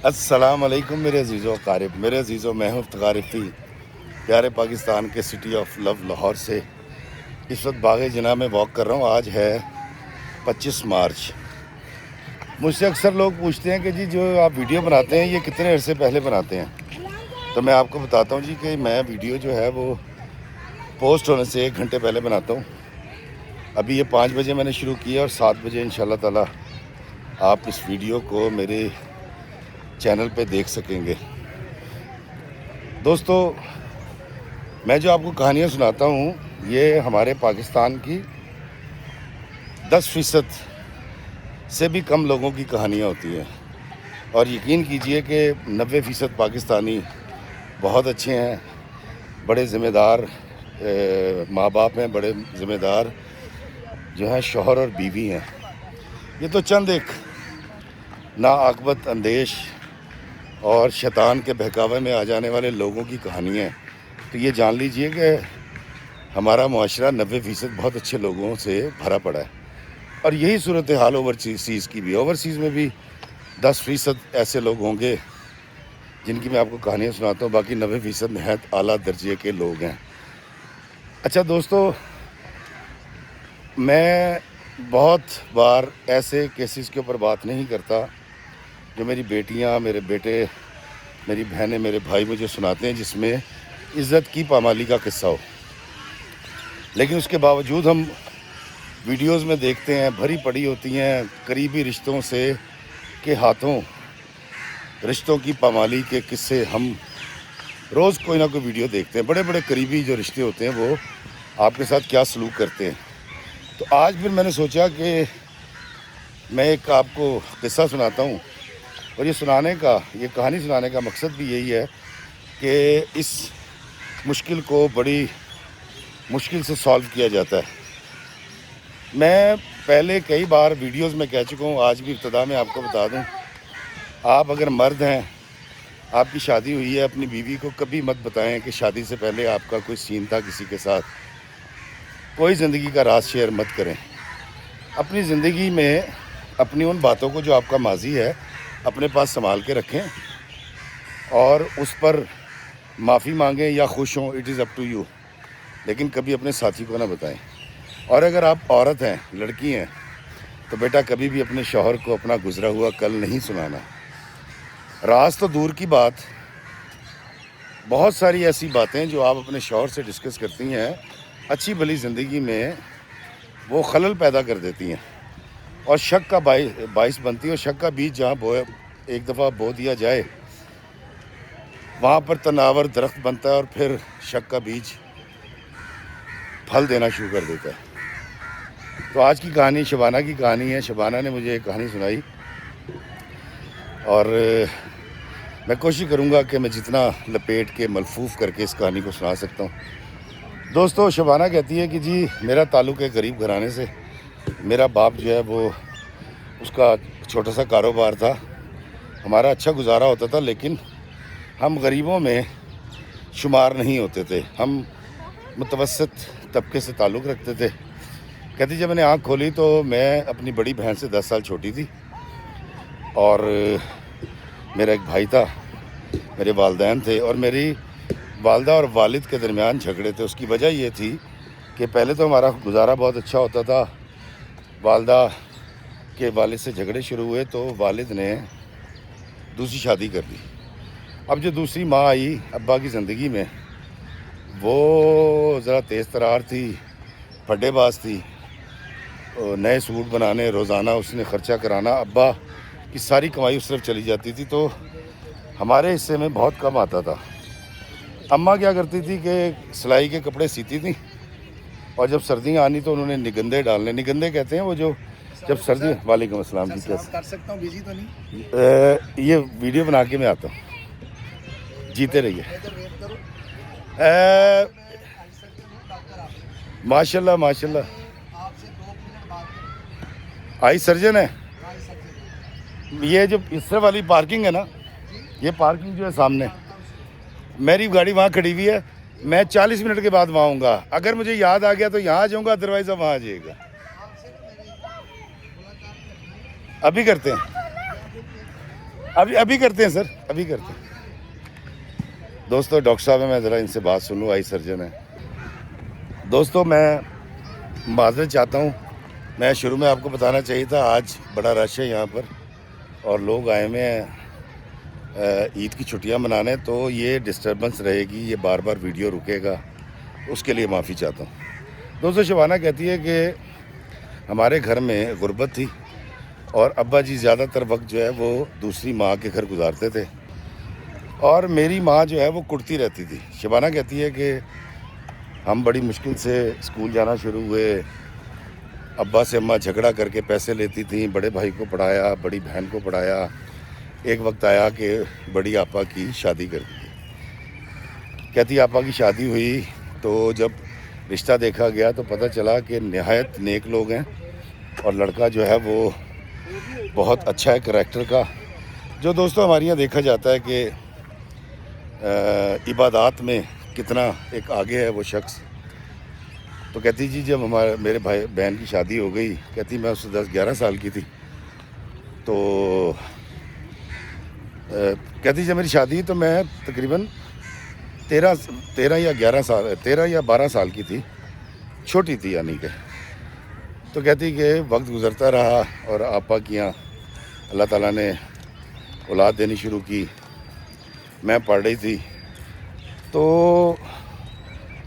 السلام علیکم میرے عزیزو اقارب، میرے عزیزو میں ہوں افتخارفی پیارے پاکستان کے سٹی آف لو لاہور سے اس وقت باغ جناح میں واک کر رہا ہوں۔ آج ہے 25 مارچ۔ مجھ سے اکثر لوگ پوچھتے ہیں کہ جی جو آپ ویڈیو بناتے ہیں یہ کتنے عرصے پہلے بناتے ہیں؟ تو میں آپ کو بتاتا ہوں جی کہ میں ویڈیو جو ہے وہ پوسٹ ہونے سے 1 گھنٹے پہلے بناتا ہوں۔ ابھی یہ 5 بجے میں نے شروع کیا اور 7 بجے انشاءاللہ تعالی آپ اس ویڈیو کو میرے چینل پہ دیکھ سکیں گے۔ دوستو، میں جو آپ کو کہانیاں سناتا ہوں یہ ہمارے پاکستان کی 10% سے بھی کم لوگوں کی کہانیاں ہوتی ہیں، اور یقین کیجئے کہ 90% پاکستانی بہت اچھے ہیں، بڑے ذمہ دار ماں باپ ہیں، بڑے ذمہ دار جو ہیں شوہر اور بیوی ہیں۔ یہ تو چند ایک ناعاقبت اندیش اور شیطان کے بہکاوے میں آ جانے والے لوگوں کی کہانیاں ہیں۔ تو یہ جان لیجئے کہ ہمارا معاشرہ 90% بہت اچھے لوگوں سے بھرا پڑا ہے، اور یہی صورتحال اوورسیز کی بھی۔ اوورسیز میں بھی 10% ایسے لوگ ہوں گے جن کی میں آپ کو کہانیاں سناتا ہوں، باقی 90% نہایت اعلیٰ درجے کے لوگ ہیں۔ اچھا دوستو، میں بہت بار ایسے کیسز کے اوپر بات نہیں کرتا جو میری بیٹیاں، میرے بیٹے، میری بہنیں، میرے بھائی مجھے سناتے ہیں، جس میں عزت کی پامالی کا قصہ ہو، لیکن اس کے باوجود ہم ویڈیوز میں دیکھتے ہیں بھری پڑی ہوتی ہیں قریبی رشتوں سے کے ہاتھوں رشتوں کی پامالی کے قصے۔ ہم روز کوئی نہ کوئی ویڈیو دیکھتے ہیں، بڑے بڑے قریبی جو رشتے ہوتے ہیں وہ آپ کے ساتھ کیا سلوک کرتے ہیں۔ تو آج پھر میں نے سوچا کہ میں ایک آپ کو قصہ سناتا ہوں، اور یہ کہانی سنانے کا مقصد بھی یہی ہے کہ اس مشکل کو بڑی مشکل سے سالو کیا جاتا ہے۔ میں پہلے کئی بار ویڈیوز میں کہہ چکا ہوں، آج بھی ابتدا میں آپ کو بتا دوں، آپ اگر مرد ہیں، آپ کی شادی ہوئی ہے، اپنی بیوی کو کبھی مت بتائیں کہ شادی سے پہلے آپ کا کوئی سین تھا کسی کے ساتھ۔ کوئی زندگی کا راز شیئر مت کریں۔ اپنی زندگی میں اپنی ان باتوں کو جو آپ کا ماضی ہے اپنے پاس سنبھال کے رکھیں، اور اس پر معافی مانگیں یا خوش ہوں، it is up to you, لیکن کبھی اپنے ساتھی کو نہ بتائیں۔ اور اگر آپ عورت ہیں، لڑکی ہیں، تو بیٹا کبھی بھی اپنے شوہر کو اپنا گزرا ہوا کل نہیں سنانا۔ راز تو دور کی بات، بہت ساری ایسی باتیں جو آپ اپنے شوہر سے ڈسکس کرتی ہیں اچھی بھلی زندگی میں وہ خلل پیدا کر دیتی ہیں اور شک کا باعث بنتی ہے، اور شک کا بیج جہاں ایک دفعہ بو دیا جائے وہاں پر تناور درخت بنتا ہے، اور پھر شک کا بیج پھل دینا شروع کر دیتا ہے۔ تو آج کی کہانی شبانہ کی کہانی ہے۔ شبانہ نے مجھے ایک کہانی سنائی، اور میں کوشش کروں گا کہ میں جتنا لپیٹ کے ملفوف کر کے اس کہانی کو سنا سکتا ہوں۔ دوستو، شبانہ کہتی ہے کہ جی میرا تعلق ہے غریب گھرانے سے۔ میرا باپ جو ہے وہ اس کا چھوٹا سا کاروبار تھا، ہمارا اچھا گزارا ہوتا تھا، لیکن ہم غریبوں میں شمار نہیں ہوتے تھے، ہم متوسط طبقے سے تعلق رکھتے تھے۔ کہتی جب میں نے آنکھ کھولی تو میں اپنی بڑی بہن سے 10 سال چھوٹی تھی، اور میرا ایک بھائی تھا، میرے والدین تھے، اور میری والدہ اور والد کے درمیان جھگڑے تھے۔ اس کی وجہ یہ تھی کہ پہلے تو ہمارا گزارا بہت اچھا ہوتا تھا، والدہ کے والد سے جھگڑے شروع ہوئے تو والد نے دوسری شادی کر دی۔ اب جو دوسری ماں آئی ابا کی زندگی میں، وہ ذرا تیز ترار تھی، پھڈے باز تھی، نئے سوٹ بنانے، روزانہ اس نے خرچہ کرانا، ابا کی ساری کمائی اس طرف چلی جاتی تھی، تو ہمارے حصے میں بہت کم آتا تھا۔ اماں کیا کرتی تھی کہ سلائی کے کپڑے سیتی تھیں، اور جب سردیاں آنی تو انہوں نے نگندے ڈالنے، نگندے کہتے ہیں وہ جو جب سردی۔ وعلیکم السلام جی، کیسے کر سکتا ہوں؟ بزی تو نہیں؟ یہ ویڈیو بنا کے میں آتا ہوں، جیتے رہیے۔ ماشاء اللہ ماشاء اللہ، آئی سرجن ہے۔ یہ جو اس طرح والی پارکنگ ہے نا، یہ پارکنگ جو ہے سامنے، میری گاڑی وہاں کھڑی ہوئی ہے، میں 40 منٹ کے بعد وہاں آؤں گا۔ اگر مجھے یاد آ گیا تو یہاں آ جاؤں گا، ادروائز آپ وہاں آ جائیے گا۔ ابھی کرتے ہیں۔ ابھی کرتے ہیں سر, ابھی کرتے ہیں. دوستو ڈاکٹر صاحب ہیں, میں ذرا ان سے بات سن لوں, آئی سرجن ہیں. دوستو میں معذرت چاہتا ہوں, میں شروع میں آپ کو بتانا چاہیے تھا, آج بڑا رش ہے یہاں پر اور لوگ آئے ہوئے ہیں عید کی چھٹیاں منانے, تو یہ ڈسٹربنس رہے گی, یہ بار بار ویڈیو رکے گا, اس کے لیے معافی چاہتا ہوں. دوستو شبانہ کہتی ہے کہ ہمارے گھر میں غربت تھی اور ابا جی زیادہ تر وقت جو ہے وہ دوسری ماں کے گھر گزارتے تھے اور میری ماں جو ہے وہ کڑتی رہتی تھی. شبانہ کہتی ہے کہ ہم بڑی مشکل سے اسکول جانا شروع ہوئے, ابا سے اماں جھگڑا کر کے پیسے لیتی تھیں, بڑے بھائی کو پڑھایا, بڑی بہن کو پڑھایا. ایک وقت آیا کہ بڑی آپا کی شادی کر دی. کہتی آپا کی شادی ہوئی تو جب رشتہ دیکھا گیا تو پتہ چلا کہ نہایت نیک لوگ ہیں اور لڑکا جو ہے وہ بہت اچھا ہے کریکٹر کا. جو دوستوں ہمارے یہاں دیکھا جاتا ہے کہ عبادات میں کتنا ایک آگے ہے وہ شخص. تو کہتی جی جب میرے بھائی بہن کی شادی ہو گئی, کہتی میں اس سے 10-11 سال کی تھی, تو کہتی جب میری شادی تو میں تقریباً 13 یا 12 سال کی تھی, چھوٹی تھی یعنی کہ. تو کہتی کہ وقت گزرتا رہا اور آپا کی یہاں اللہ تعالیٰ نے اولاد دینی شروع کی. میں پڑھ رہی تھی تو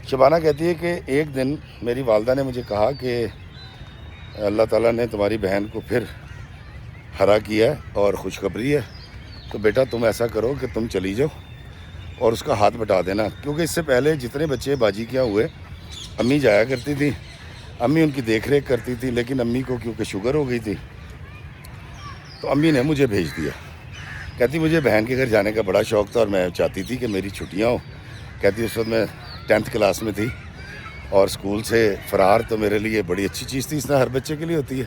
شبانہ کہتی ہے کہ ایک دن میری والدہ نے مجھے کہا کہ اللہ تعالیٰ نے تمہاری بہن کو پھر ہرا کیا ہے اور خوشخبری ہے, تو بیٹا تم ایسا کرو کہ تم چلی جاؤ اور اس کا ہاتھ بٹا دینا. کیونکہ اس سے پہلے جتنے بچے باجی کیا ہوئے, امی جایا کرتی تھی, امی ان کی دیکھ ریکھ کرتی تھی, لیکن امی کو کیونکہ شوگر ہو گئی تھی تو امی نے مجھے بھیج دیا. کہتی مجھے بہن کے گھر جانے کا بڑا شوق تھا اور میں چاہتی تھی کہ میری چھٹیاں ہوں. کہتی اس وقت میں 10th کلاس میں تھی اور اسکول سے فرار تو میرے لیے بڑی اچھی چیز تھی, اس طرح ہر بچے کے لیے ہوتی ہے.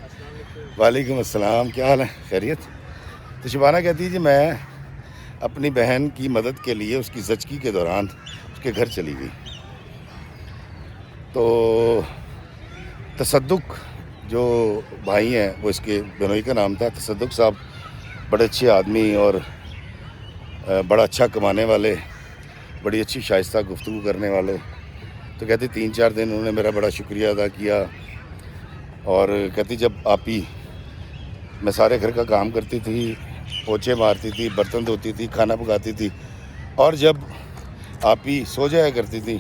وعلیکم السلام, کیا حال ہے, خیریت؟ تو شبانہ کہتی ہے جی میں اپنی بہن کی مدد کے لیے اس کی زچگی کے دوران اس کے گھر چلی گئی. تو تصدق جو بھائی ہیں, وہ اس کے بنوئی کا نام تھا, تصدق صاحب بڑے اچھے آدمی اور بڑا اچھا کمانے والے, بڑی اچھی شائستہ گفتگو کرنے والے. تو کہتی 3-4 دن انہوں نے میرا بڑا شکریہ ادا کیا اور کہتی جب آپی میں سارے گھر کا کام کرتی تھی, پوچھے مارتی تھی, برتن دھوتی تھی, کھانا پکاتی تھی, اور جب آپی سو جایا کرتی تھی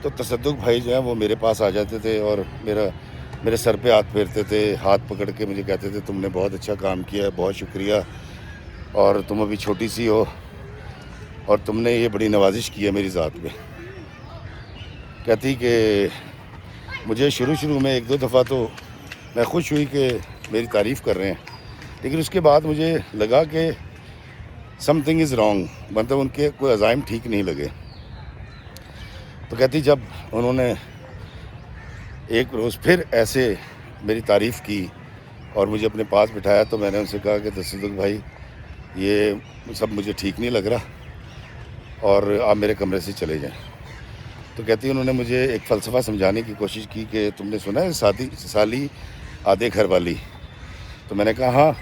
تو تصدق بھائی جو ہیں وہ میرے پاس آ جاتے تھے اور میرے سر پہ ہاتھ پھیرتے تھے, ہاتھ پکڑ کے مجھے کہتے تھے تم نے بہت اچھا کام کیا ہے, بہت شکریہ, اور تم ابھی چھوٹی سی ہو اور تم نے یہ بڑی نوازش کی ہے میری ذات پہ. کہتی کہ مجھے شروع میں 1-2 دفعہ تو میں خوش ہوئی کہ میری تعریف کر رہے ہیں, لیکن اس کے بعد مجھے لگا کہ سم تھنگ از رانگ, مطلب ان کے کوئی عزائم ٹھیک نہیں لگے. تو کہتی جب انہوں نے ایک روز پھر ایسے میری تعریف کی اور مجھے اپنے پاس بٹھایا تو میں نے ان سے کہا کہ تصدق بھائی یہ سب مجھے ٹھیک نہیں لگ رہا اور آپ میرے کمرے سے چلے جائیں. تو کہتی انہوں نے مجھے ایک فلسفہ سمجھانے کی کوشش کی کہ تم نے سنا ہے سالی آدھے گھر والی. تو میں نے کہا ہاں.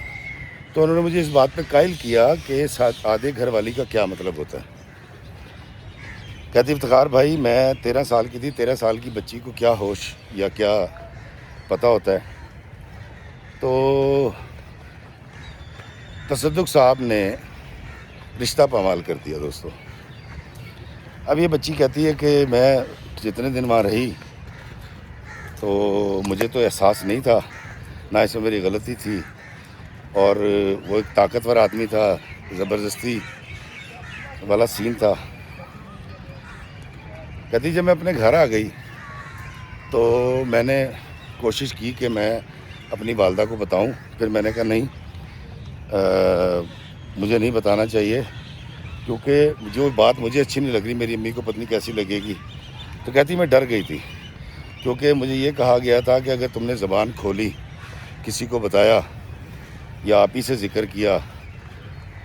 تو انہوں نے مجھے اس بات پہ قائل کیا کہ آدھے گھر والی کا کیا مطلب ہوتا ہے. کہتی افتخار بھائی میں 13 سال کی تھی, 13 سال کی بچی کو کیا ہوش یا کیا پتہ ہوتا ہے. تو تصدق صاحب نے رشتہ پامال کر دیا دوستو. اب یہ بچی کہتی ہے کہ میں جتنے دن وہاں رہی تو مجھے تو احساس نہیں تھا, نہ اس میں میری غلطی تھی, اور وہ ایک طاقتور آدمی تھا, زبردستی والا سین تھا. کہتی جب میں اپنے گھر آ گئی تو میں نے کوشش کی کہ میں اپنی والدہ کو بتاؤں. پھر میں نے کہا نہیں, مجھے نہیں بتانا چاہیے کیونکہ جو بات مجھے اچھی نہیں لگ رہی میری امی کو پتہ نہیں کیسی لگے گی. تو کہتی میں ڈر گئی تھی کیونکہ مجھے یہ کہا گیا تھا کہ اگر تم نے زبان کھولی, کسی کو بتایا یا آپ ہی سے ذکر کیا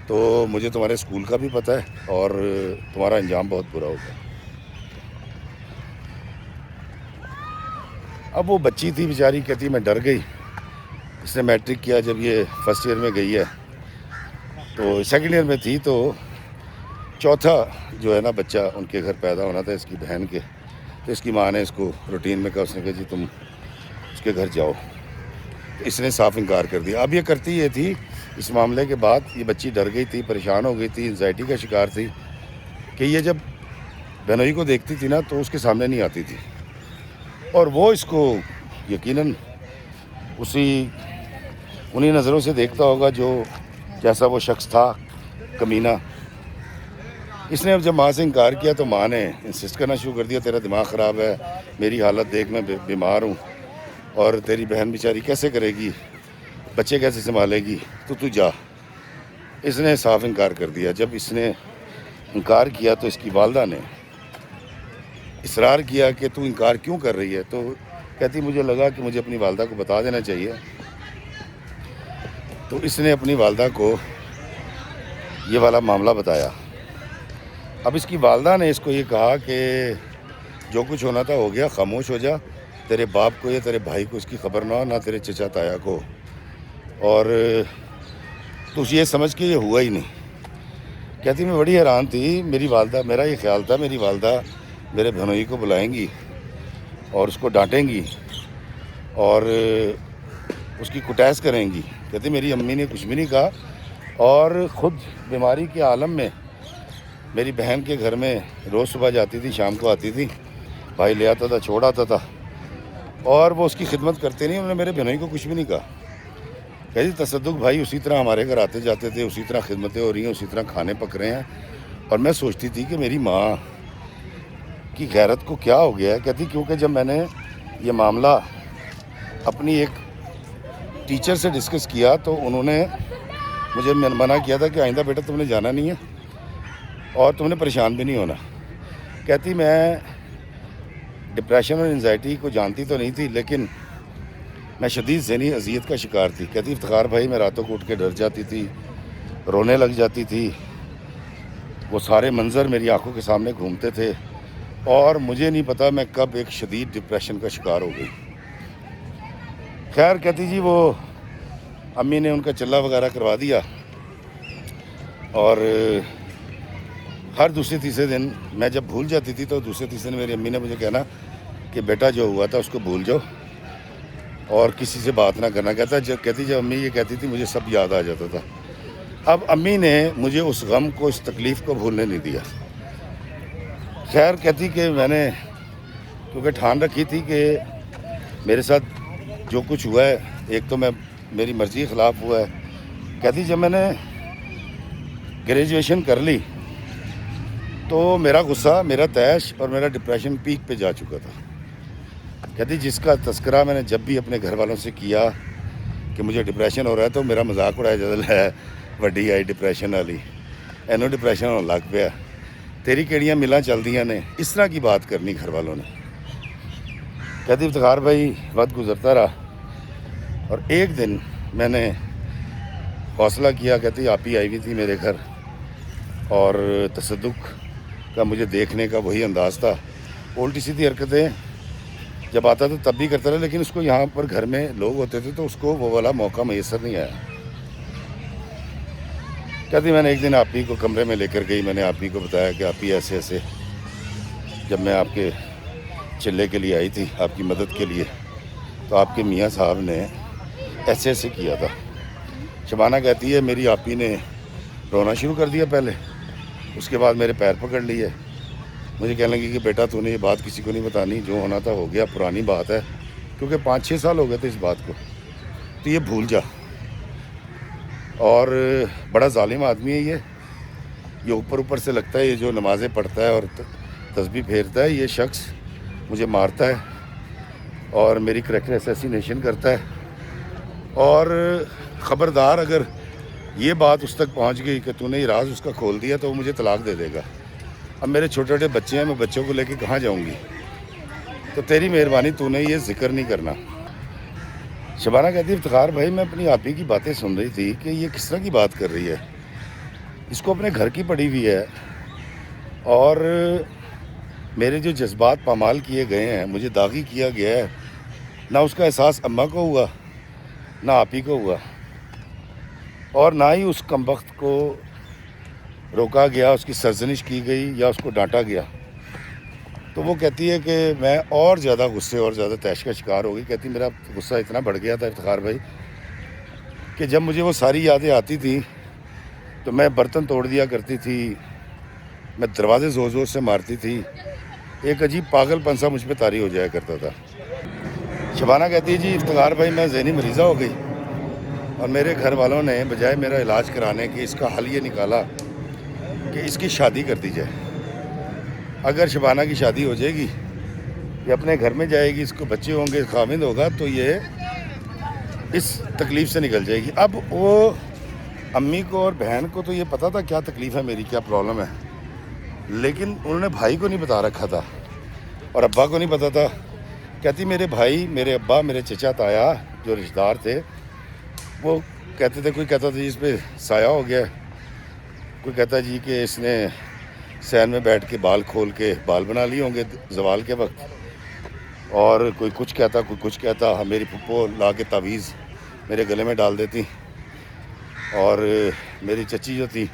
تو مجھے تمہارے اسکول کا بھی پتہ ہے اور تمہارا انجام بہت برا ہوگا. اب وہ بچی تھی بیچاری, کہتی میں ڈر گئی. اس نے میٹرک کیا, جب یہ فرسٹ ایئر میں گئی ہے تو سیکنڈ ایئر میں تھی تو چوتھا جو ہے نا بچہ ان کے گھر پیدا ہونا تھا اس کی بہن کے. تو اس کی ماں نے اس کو روٹین میں کہا, اس نے کہا جی تم اس کے گھر جاؤ. تو اس نے صاف انکار کر دیا. اب یہ کرتی یہ تھی اس معاملے کے بعد, یہ بچی ڈر گئی تھی, پریشان ہو گئی تھی, انزائٹی کا شکار تھی کہ یہ جب بہنوئی کو دیکھتی تھی نا تو اس کے سامنے نہیں آتی تھی, اور وہ اس کو یقیناً انہی نظروں سے دیکھتا ہوگا جو جیسا وہ شخص تھا کمینہ. اس نے اب جب ماں سے انکار کیا تو ماں نے انسسٹ کرنا شروع کر دیا, تیرا دماغ خراب ہے, میری حالت دیکھ, میں بیمار ہوں, اور تیری بہن بیچاری کیسے کرے گی, بچے کیسے سنبھالے گی, تو جا. اس نے صاف انکار کر دیا. جب اس نے انکار کیا تو اس کی والدہ نے اصرار کیا کہ تو انکار کیوں کر رہی ہے. تو کہتی مجھے لگا کہ مجھے اپنی والدہ کو بتا دینا چاہیے. تو اس نے اپنی والدہ کو یہ والا معاملہ بتایا. اب اس کی والدہ نے اس کو یہ کہا کہ جو کچھ ہونا تھا ہو گیا, خاموش ہو جا, تیرے باپ کو یا تیرے بھائی کو اس کی خبر نہ ہو, نہ تیرے چچا تایا کو, اور تو یہ سمجھ کے یہ ہوا ہی نہیں. کہتی میں بڑی حیران تھی, میری والدہ, میرا یہ خیال تھا میری والدہ میرے بہنوئی کو بلائیں گی اور اس کو ڈانٹیں گی اور اس کی کٹیس کریں گی. کہتی میری امی نے کچھ بھی نہیں کہا, اور خود بیماری کے عالم میں میری بہن کے گھر میں روز صبح جاتی تھی, شام کو آتی تھی, بھائی لے آتا تھا, چھوڑ آتا تھا, اور وہ اس کی خدمت کرتے نہیں. انہوں نے میرے بہنوئی کو کچھ بھی نہیں کہا. کہتی تصدق بھائی اسی طرح ہمارے گھر آتے جاتے تھے, اسی طرح خدمتیں ہو رہی ہیں, اسی طرح کھانے پک رہے ہیں, اور میں سوچتی تھی کہ میری ماں کی غیرت کو کیا ہو گیا ہے. کہتی کیونکہ جب میں نے یہ معاملہ اپنی ایک ٹیچر سے ڈسکس کیا تو انہوں نے مجھے منع کیا تھا کہ آئندہ بیٹا تم نے جانا نہیں ہے اور تم نے پریشان بھی نہیں ہونا. کہتی میں ڈپریشن اور انزائٹی کو جانتی تو نہیں تھی, لیکن میں شدید ذہنی اذیت کا شکار تھی. کہتی افتخار بھائی میں راتوں کو اٹھ کے ڈر جاتی تھی, رونے لگ جاتی تھی, وہ سارے منظر میری آنکھوں کے سامنے گھومتے تھے, اور مجھے نہیں پتا میں کب ایک شدید ڈپریشن کا شکار ہو گئی. خیر کہتی جی وہ امی نے ان کا چلہ وغیرہ کروا دیا, اور ہر دوسرے تیسرے دن میں جب بھول جاتی تھی تو دوسرے تیسرے دن میری امی نے مجھے کہنا کہ بیٹا جو ہوا تھا اس کو بھول جاؤ اور کسی سے بات نہ کرنا. کہتی جب امی یہ کہتی تھی مجھے سب یاد آ جاتا تھا. اب امی نے مجھے اس غم کو, اس تکلیف کو بھولنے نہیں دیا. خیر کہتی کہ میں نے کیونکہ ٹھان رکھی تھی کہ میرے ساتھ جو کچھ ہوا ہے ایک تو میری مرضی کے خلاف ہوا ہے. کہتی جب میں نے گریجویشن کر لی تو میرا غصہ, میرا طیش اور میرا ڈپریشن پیک پہ جا چکا تھا. کہتی جس کا تذکرہ میں نے جب بھی اپنے گھر والوں سے کیا کہ مجھے ڈپریشن ہو رہا ہے تو میرا مذاق اڑایا جاتا ہے, وڈی آئی ڈپریشن والی, اینو ڈپریشن ہونے لگ پیا, تیری کیڑیاں ملاں چل دیاں نے, اس طرح کی بات کرنی گھر والوں نے. کہتی افتخار بھائی وقت گزرتا رہا, اور ایک دن میں نے حوصلہ کیا. کہتی آپ ہی آئی ہوئی تھی میرے گھر, اور تصدق کا مجھے دیکھنے کا وہی انداز تھا, الٹی سیدھی حرکتیں جب آتا تھا تب بھی کرتا رہا, لیکن اس کو یہاں پر گھر میں لوگ ہوتے تھے تو اس کو وہ والا موقع میسر نہیں آیا. کہتی میں نے ایک دن آپ ہی کو کمرے میں لے کر گئی, میں نے آپ ہی کو بتایا کہ آپ ہی ایسے ایسے جب میں آپ کے چلے کے لیے آئی تھی آپ کی مدد کے لیے تو آپ کے میاں صاحب نے ایسے ایسے کیا تھا. شبانہ کہتی ہے میری آپ ہی نے رونا شروع کر دیا پہلے, اس کے بعد میرے پیر پکڑ لیے, مجھے کہنے لگی کہ بیٹا تو نے یہ بات کسی کو نہیں بتانی, جو ہونا تھا ہو گیا, پرانی بات ہے, کیونکہ 5-6 سال ہو گئے تھے اس بات کو, تو یہ بھول جا. اور بڑا ظالم آدمی ہے یہ اوپر سے لگتا ہے, یہ جو نمازیں پڑھتا ہے اور تسبیح پھیرتا ہے, یہ شخص مجھے مارتا ہے اور میری کریکٹر اسیسینیشن کرتا ہے, اور خبردار اگر یہ بات اس تک پہنچ گئی کہ تو نے یہ راز اس کا کھول دیا تو وہ مجھے طلاق دے دے گا. اب میرے چھوٹے چھوٹے بچے ہیں, میں بچوں کو لے کے کہاں جاؤں گی, تو تیری مہربانی تو نے یہ ذکر نہیں کرنا. شبانہ کہتی افتخار بھائی میں اپنی آپ ہی کی باتیں سن رہی تھی کہ یہ کس طرح کی بات کر رہی ہے, اس کو اپنے گھر کی پڑی ہوئی ہے, اور میرے جو جذبات پامال کیے گئے ہیں, مجھے داغی کیا گیا ہے, نہ اس کا احساس اماں کو ہوا نہ آپ ہی کو ہوا. اور نہ ہی اس کمبخت کو روکا گیا، اس کی سرزنش کی گئی یا اس کو ڈانٹا گیا۔ تو وہ کہتی ہے کہ میں اور زیادہ غصے اور زیادہ طیش کا شکار ہو گئی۔ کہتی میرا غصہ اتنا بڑھ گیا تھا افتخار بھائی کہ جب مجھے وہ ساری یادیں آتی تھیں تو میں برتن توڑ دیا کرتی تھی، میں دروازے زور زور سے مارتی تھی، ایک عجیب پاگل پن سا مجھ پہ طاری ہو جایا کرتا تھا۔ شبانہ کہتی ہے جی افتخار بھائی میں ذہنی مریضہ ہو گئی، اور میرے گھر والوں نے بجائے میرا علاج کرانے کے اس کا حل یہ نکالا کہ اس کی شادی کر دی جائے۔ اگر شبانہ کی شادی ہو جائے گی، یہ اپنے گھر میں جائے گی، اس کو بچے ہوں گے، خاوند ہوگا، تو یہ اس تکلیف سے نکل جائے گی۔ اب وہ امی کو اور بہن کو تو یہ پتہ تھا کیا تکلیف ہے میری، کیا پرابلم ہے، لیکن انہوں نے بھائی کو نہیں بتا رکھا تھا اور ابا کو نہیں پتا تھا۔ کہتی میرے بھائی، میرے ابا، میرے چچا تایا جو رشتہ دار تھے وہ کہتے تھے، کوئی کہتا تھا جی اس پہ سایہ ہو گیا، کوئی کہتا جی کہ اس نے سین میں بیٹھ کے بال کھول کے بال بنا لیے ہوں گے زوال کے وقت، اور کوئی کچھ کہتا، کوئی کچھ کہتا۔ میری پھپھو لا کے تعویذ میرے گلے میں ڈال دیتی، اور میری چچی جو تھی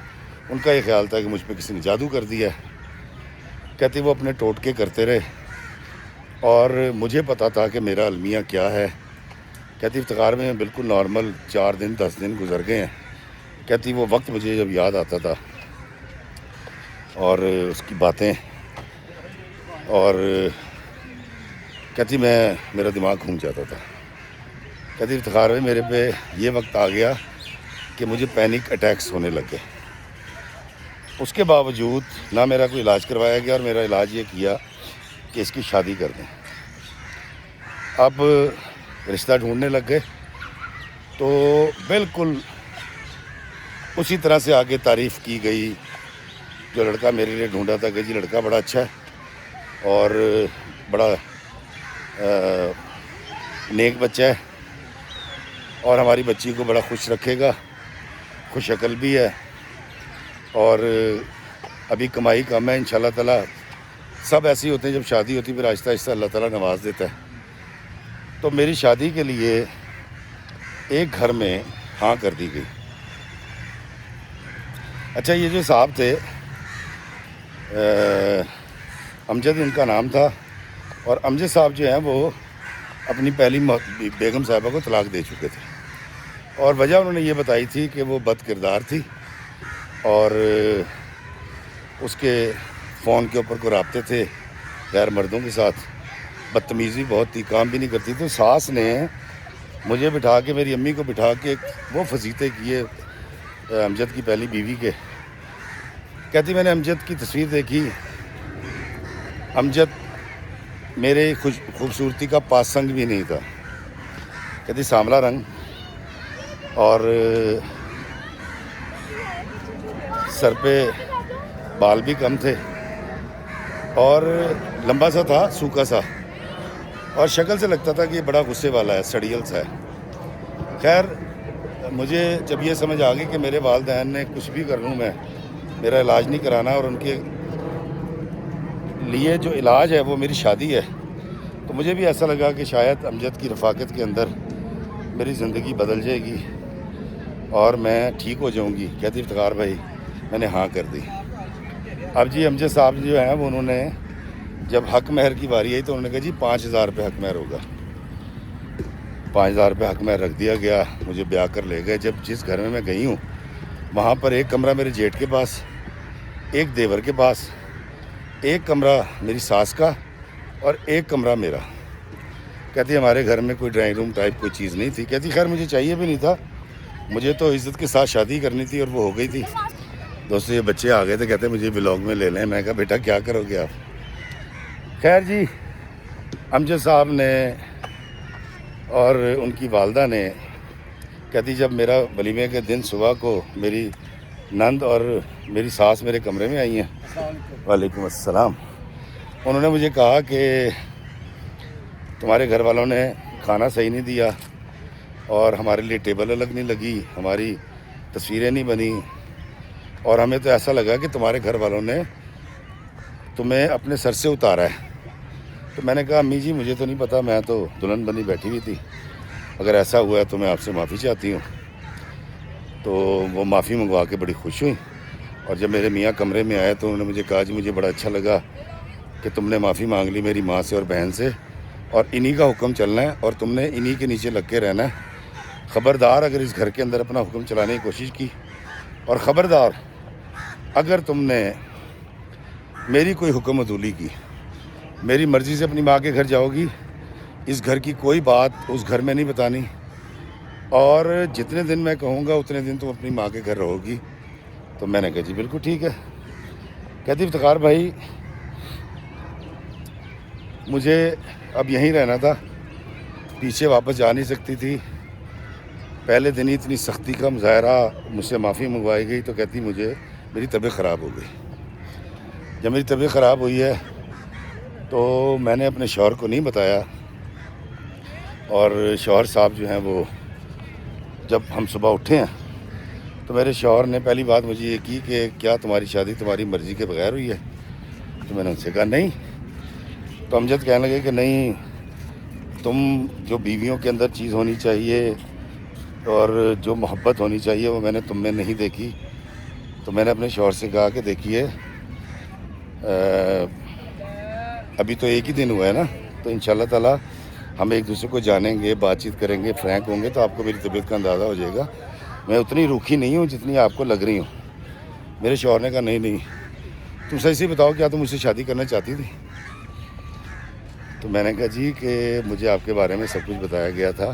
ان کا یہ خیال تھا کہ مجھ پہ کسی نے جادو کر دیا ہے۔ کہتی وہ اپنے ٹوٹکے کرتے رہے اور مجھے پتا تھا کہ میرا المیہ کیا ہے۔ کہتی افتخار میں بالکل نارمل 4 دن 10 دن گزر گئے ہیں۔ کہتی وہ وقت مجھے جب یاد آتا تھا اور اس کی باتیں، اور کہتی میرا دماغ گھوم جاتا تھا۔ کہتی افتخار میں میرے پہ یہ وقت آ گیا کہ مجھے پینک اٹیکس ہونے لگ گئے۔ اس کے باوجود نہ میرا کوئی علاج کروایا گیا، اور میرا علاج یہ کیا کہ اس کی شادی کر دیں۔ اب رشتہ ڈھونڈنے لگ گئے تو بالکل اسی طرح سے آگے تعریف کی گئی جو لڑکا میرے لیے ڈھونڈا تھا کہ جی لڑکا بڑا اچھا ہے اور بڑا نیک بچہ ہے اور ہماری بچی کو بڑا خوش رکھے گا، خوش عقل بھی ہے، اور ابھی کمائی کم ہے، انشاءاللہ تعالیٰ سب ایسے ہی ہوتے ہیں، جب شادی ہوتی ہے پھر آہستہ آہستہ اللہ تعالیٰ نواز دیتا ہے۔ تو میری شادی کے لیے ایک گھر میں ہاں کر دی گئی۔ اچھا یہ جو صاحب تھے امجد ان کا نام تھا، اور امجد صاحب جو ہیں وہ اپنی پہلی بیگم صاحبہ کو طلاق دے چکے تھے، اور وجہ انہوں نے یہ بتائی تھی کہ وہ بد کردار تھی اور اس کے فون کے اوپر کو رابطے تھے غیر مردوں کے ساتھ، بدتمیزی بہت تھی، کام بھی نہیں کرتی۔ تو ساس نے مجھے بٹھا کے، میری امی کو بٹھا کے وہ فضیلتیں کیے امجد کی پہلی بیوی کے۔ کہتی میں نے امجد کی تصویر دیکھی، امجد میرے خوبصورتی کا پاسنگ بھی نہیں تھا۔ کہتی سانولا رنگ اور سر پہ بال بھی کم تھے اور لمبا سا تھا، سوکھا سا، اور شکل سے لگتا تھا کہ یہ بڑا غصے والا ہے، سڑیل سا ہے۔ خیر مجھے جب یہ سمجھ آ گئی کہ میرے والدین نے کچھ بھی کر لوں میں، میرا علاج نہیں کرانا اور ان کے لیے جو علاج ہے وہ میری شادی ہے، تو مجھے بھی ایسا لگا کہ شاید امجد کی رفاقت کے اندر میری زندگی بدل جائے گی اور میں ٹھیک ہو جاؤں گی۔ کہتی افتخار بھائی میں نے ہاں کر دی۔ اب جی امجد صاحب جو ہیں وہ انہوں نے جب حق مہر کی باری آئی تو انہوں نے کہا جی 5,000 روپے حق مہر ہوگا۔ 5,000 روپے حق مہر رکھ دیا گیا، مجھے بیاہ کر لے گئے۔ جب جس گھر میں گئی ہوں وہاں پر ایک کمرہ میرے جیٹ کے پاس، ایک دیور کے پاس، ایک کمرہ میری ساس کا اور ایک کمرہ میرا۔ کہتی ہمارے گھر میں کوئی ڈرائنگ روم ٹائپ کوئی چیز نہیں تھی۔ کہتی خیر مجھے چاہیے بھی نہیں تھا، مجھے تو عزت کے ساتھ شادی کرنی تھی اور وہ ہو گئی تھی۔ دوستو یہ بچے آ گئے تھے، کہتے مجھے ولاگ میں لے لیں۔ میں کہا بیٹا کیا کرو گے آپ؟ خیر جی امجد صاحب نے اور ان کی والدہ نے، کہتی جب میرا ولیمے کے دن صبح کو میری نند اور میری ساس میرے کمرے میں آئی ہیں، وعلیکم السلام، انہوں نے مجھے کہا کہ تمہارے گھر والوں نے کھانا صحیح نہیں دیا اور ہمارے لیے ٹیبل الگ نہیں لگی، ہماری تصویریں نہیں بنی، اور ہمیں تو ایسا لگا کہ تمہارے گھر والوں نے تمہیں اپنے سر سے اتارا ہے۔ تو میں نے کہا امی جی مجھے تو نہیں پتا، میں تو دلہن بنی بیٹھی ہوئی تھی، اگر ایسا ہوا ہے تو میں آپ سے معافی چاہتی ہوں۔ تو وہ معافی منگوا کے بڑی خوش ہوئی، اور جب میرے میاں کمرے میں آئے تو انہوں نے مجھے کہا جی مجھے بڑا اچھا لگا کہ تم نے معافی مانگ لی میری ماں سے اور بہن سے، اور انہی کا حکم چلنا ہے اور تم نے انہی کے نیچے لگ کے رہنا ہے۔ خبردار اگر اس گھر کے اندر اپنا حکم چلانے کی کوشش کی، اور خبردار اگر تم نے میری کوئی حکم عدولی کی، میری مرضی سے اپنی ماں کے گھر جاؤ گی، اس گھر کی کوئی بات اس گھر میں نہیں بتانی، اور جتنے دن میں کہوں گا اتنے دن تم اپنی ماں کے گھر رہو گی۔ تو میں نے کہا جی بالکل ٹھیک ہے۔ کہتی افتخار بھائی مجھے اب یہیں رہنا تھا، پیچھے واپس جا نہیں سکتی تھی، پہلے دن ہی اتنی سختی کا مظاہرہ، مجھ سے معافی منگوائی گئی، تو کہتی مجھے میری طبیعت خراب ہو گئی۔ جب میری طبیعت خراب ہوئی ہے تو میں نے اپنے شوہر کو نہیں بتایا، اور شوہر صاحب جو ہیں وہ جب ہم صبح اٹھے ہیں تو میرے شوہر نے پہلی بات مجھے یہ کی کہ کیا تمہاری شادی تمہاری مرضی کے بغیر ہوئی ہے؟ تو میں نے ان سے کہا نہیں۔ تو امجد کہنے لگے کہ نہیں، تم جو بیویوں کے اندر چیز ہونی چاہیے اور جو محبت ہونی چاہیے وہ میں نے تم میں نہیں دیکھی۔ تو میں نے اپنے شوہر سے کہا کہ دیکھیے ابھی تو ایک ہی دن ہوا ہے نا، تو انشاءاللہ تعالیٰ ہم ایک دوسرے کو جانیں گے، بات چیت کریں گے، فرینک ہوں گے، تو آپ کو میری طبیعت کا اندازہ ہو جائے گا۔ میں اتنی روکھی نہیں ہوں جتنی آپ کو لگ رہی ہوں۔ میرے شوہر نے کہا نہیں، تم صحیح سے بتاؤ کیا تم مجھ سے شادی کرنا چاہتی تھی؟ تو میں نے کہا جی کہ مجھے آپ کے بارے میں سب کچھ بتایا گیا تھا،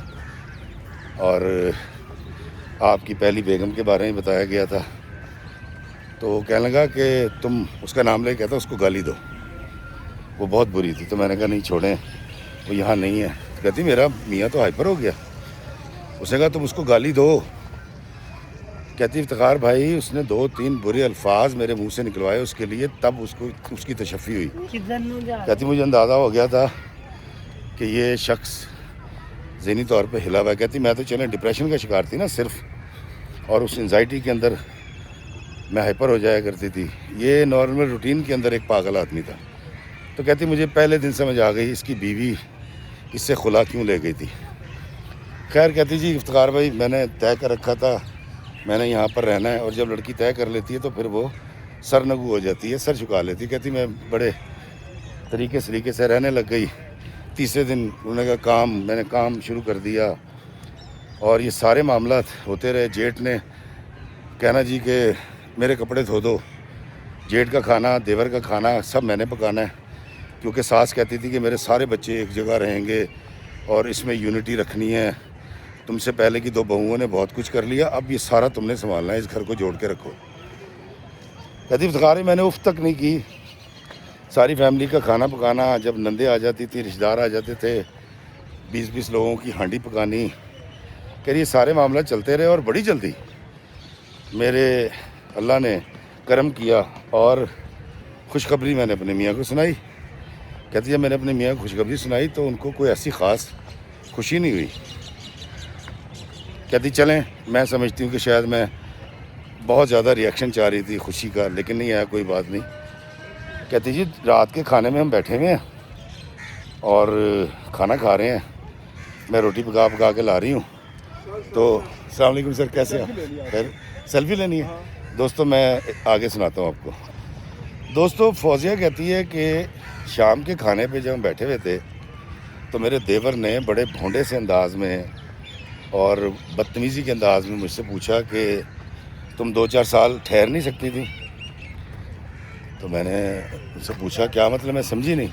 اور آپ کی پہلی بیگم کے بارے میں بتایا گیا تھا۔ تو وہ کہنے لگا کہ تم اس کا نام لے کے کہتا اس کو گالی دو، وہ بہت بری تھی۔ تو میں نے کہا نہیں چھوڑیں، وہ یہاں نہیں ہے۔ کہتی میرا میاں تو ہائپر ہو گیا، اس نے کہا تم اس کو گالی دو۔ کہتی افتخار بھائی اس نے 2-3 برے الفاظ میرے منہ سے نکلوائے اس کے لیے، تب اس کی تشفی ہوئی۔ کہتی مجھے اندازہ ہو گیا تھا کہ یہ شخص ذہنی طور پہ ہلا ہوا ہے۔ کہتی میں تو چلیں ڈپریشن کا شکار تھی نا صرف، اور اس انزائٹی کے اندر میں ہائپر ہو جایا کرتی تھی، یہ نارمل روٹین کے اندر ایک پاگل آدمی تھا۔ تو کہتی مجھے پہلے دن سمجھ آ گئی اس کی بیوی اس سے خلا کیوں لے گئی تھی۔ خیر کہتی جی افتخار بھائی میں نے طے کر رکھا تھا میں نے یہاں پر رہنا ہے، اور جب لڑکی طے کر لیتی ہے تو پھر وہ سرنگو ہو جاتی ہے، سر جھکا لیتی ہے۔ کہتی میں بڑے طریقے سلیقے سے رہنے لگ گئی۔ تیسرے دن انہوں نے کہا میں نے کام شروع کر دیا، اور یہ سارے معاملات ہوتے رہے۔ جیٹ نے کہنا جی کہ میرے کپڑے دھو دو، جیٹ کا کھانا دیور کا کھانا سب میں نے پکانا ہے، کیونکہ ساس کہتی تھی کہ میرے سارے بچے ایک جگہ رہیں گے اور اس میں یونٹی رکھنی ہے، تم سے پہلے کی 2 بہوؤں نے بہت کچھ کر لیا، اب یہ سارا تم نے سنبھالنا ہے، اس گھر کو جوڑ کے رکھو۔ کہتی افتخاری میں نے اف تک نہیں کی، ساری فیملی کا کھانا پکانا، جب نندے آ جاتی تھی، رشتہ دار آ جاتے تھے، 20 لوگوں کی ہانڈی پکانی۔ کہ یہ سارے معاملات چلتے رہے، اور بڑی جلدی میرے اللہ نے کرم کیا اور خوشخبری میں نے اپنے میاں کو سنائی۔ کہتی جب میں نے اپنے میاں کو خوشخبری سنائی تو ان کو کوئی ایسی خاص خوشی نہیں ہوئی۔ کہتی چلیں میں سمجھتی ہوں کہ شاید میں بہت زیادہ ریئیکشن چاہ رہی تھی خوشی کا، لیکن نہیں آیا، کوئی بات نہیں۔ کہتی جی رات کے کھانے میں ہم بیٹھے ہوئے ہیں اور کھانا کھا رہے ہیں، میں روٹی پکا کے لا رہی ہوں، تو السلام علیکم سر، کیسے ہیں؟ خیر سیلفی لینی ہے؟ دوستو میں آگے سناتا ہوں آپ کو۔ دوستو فوزیہ کہتی ہے کہ شام کے کھانے پہ جب ہم بیٹھے ہوئے تھے تو میرے دیور نے بڑے بھونڈے سے انداز میں اور بدتمیزی کے انداز میں مجھ سے پوچھا کہ تم 2-4 سال ٹھہر نہیں سکتی تھی؟ تو میں نے ان سے پوچھا کیا مطلب، میں سمجھی نہیں۔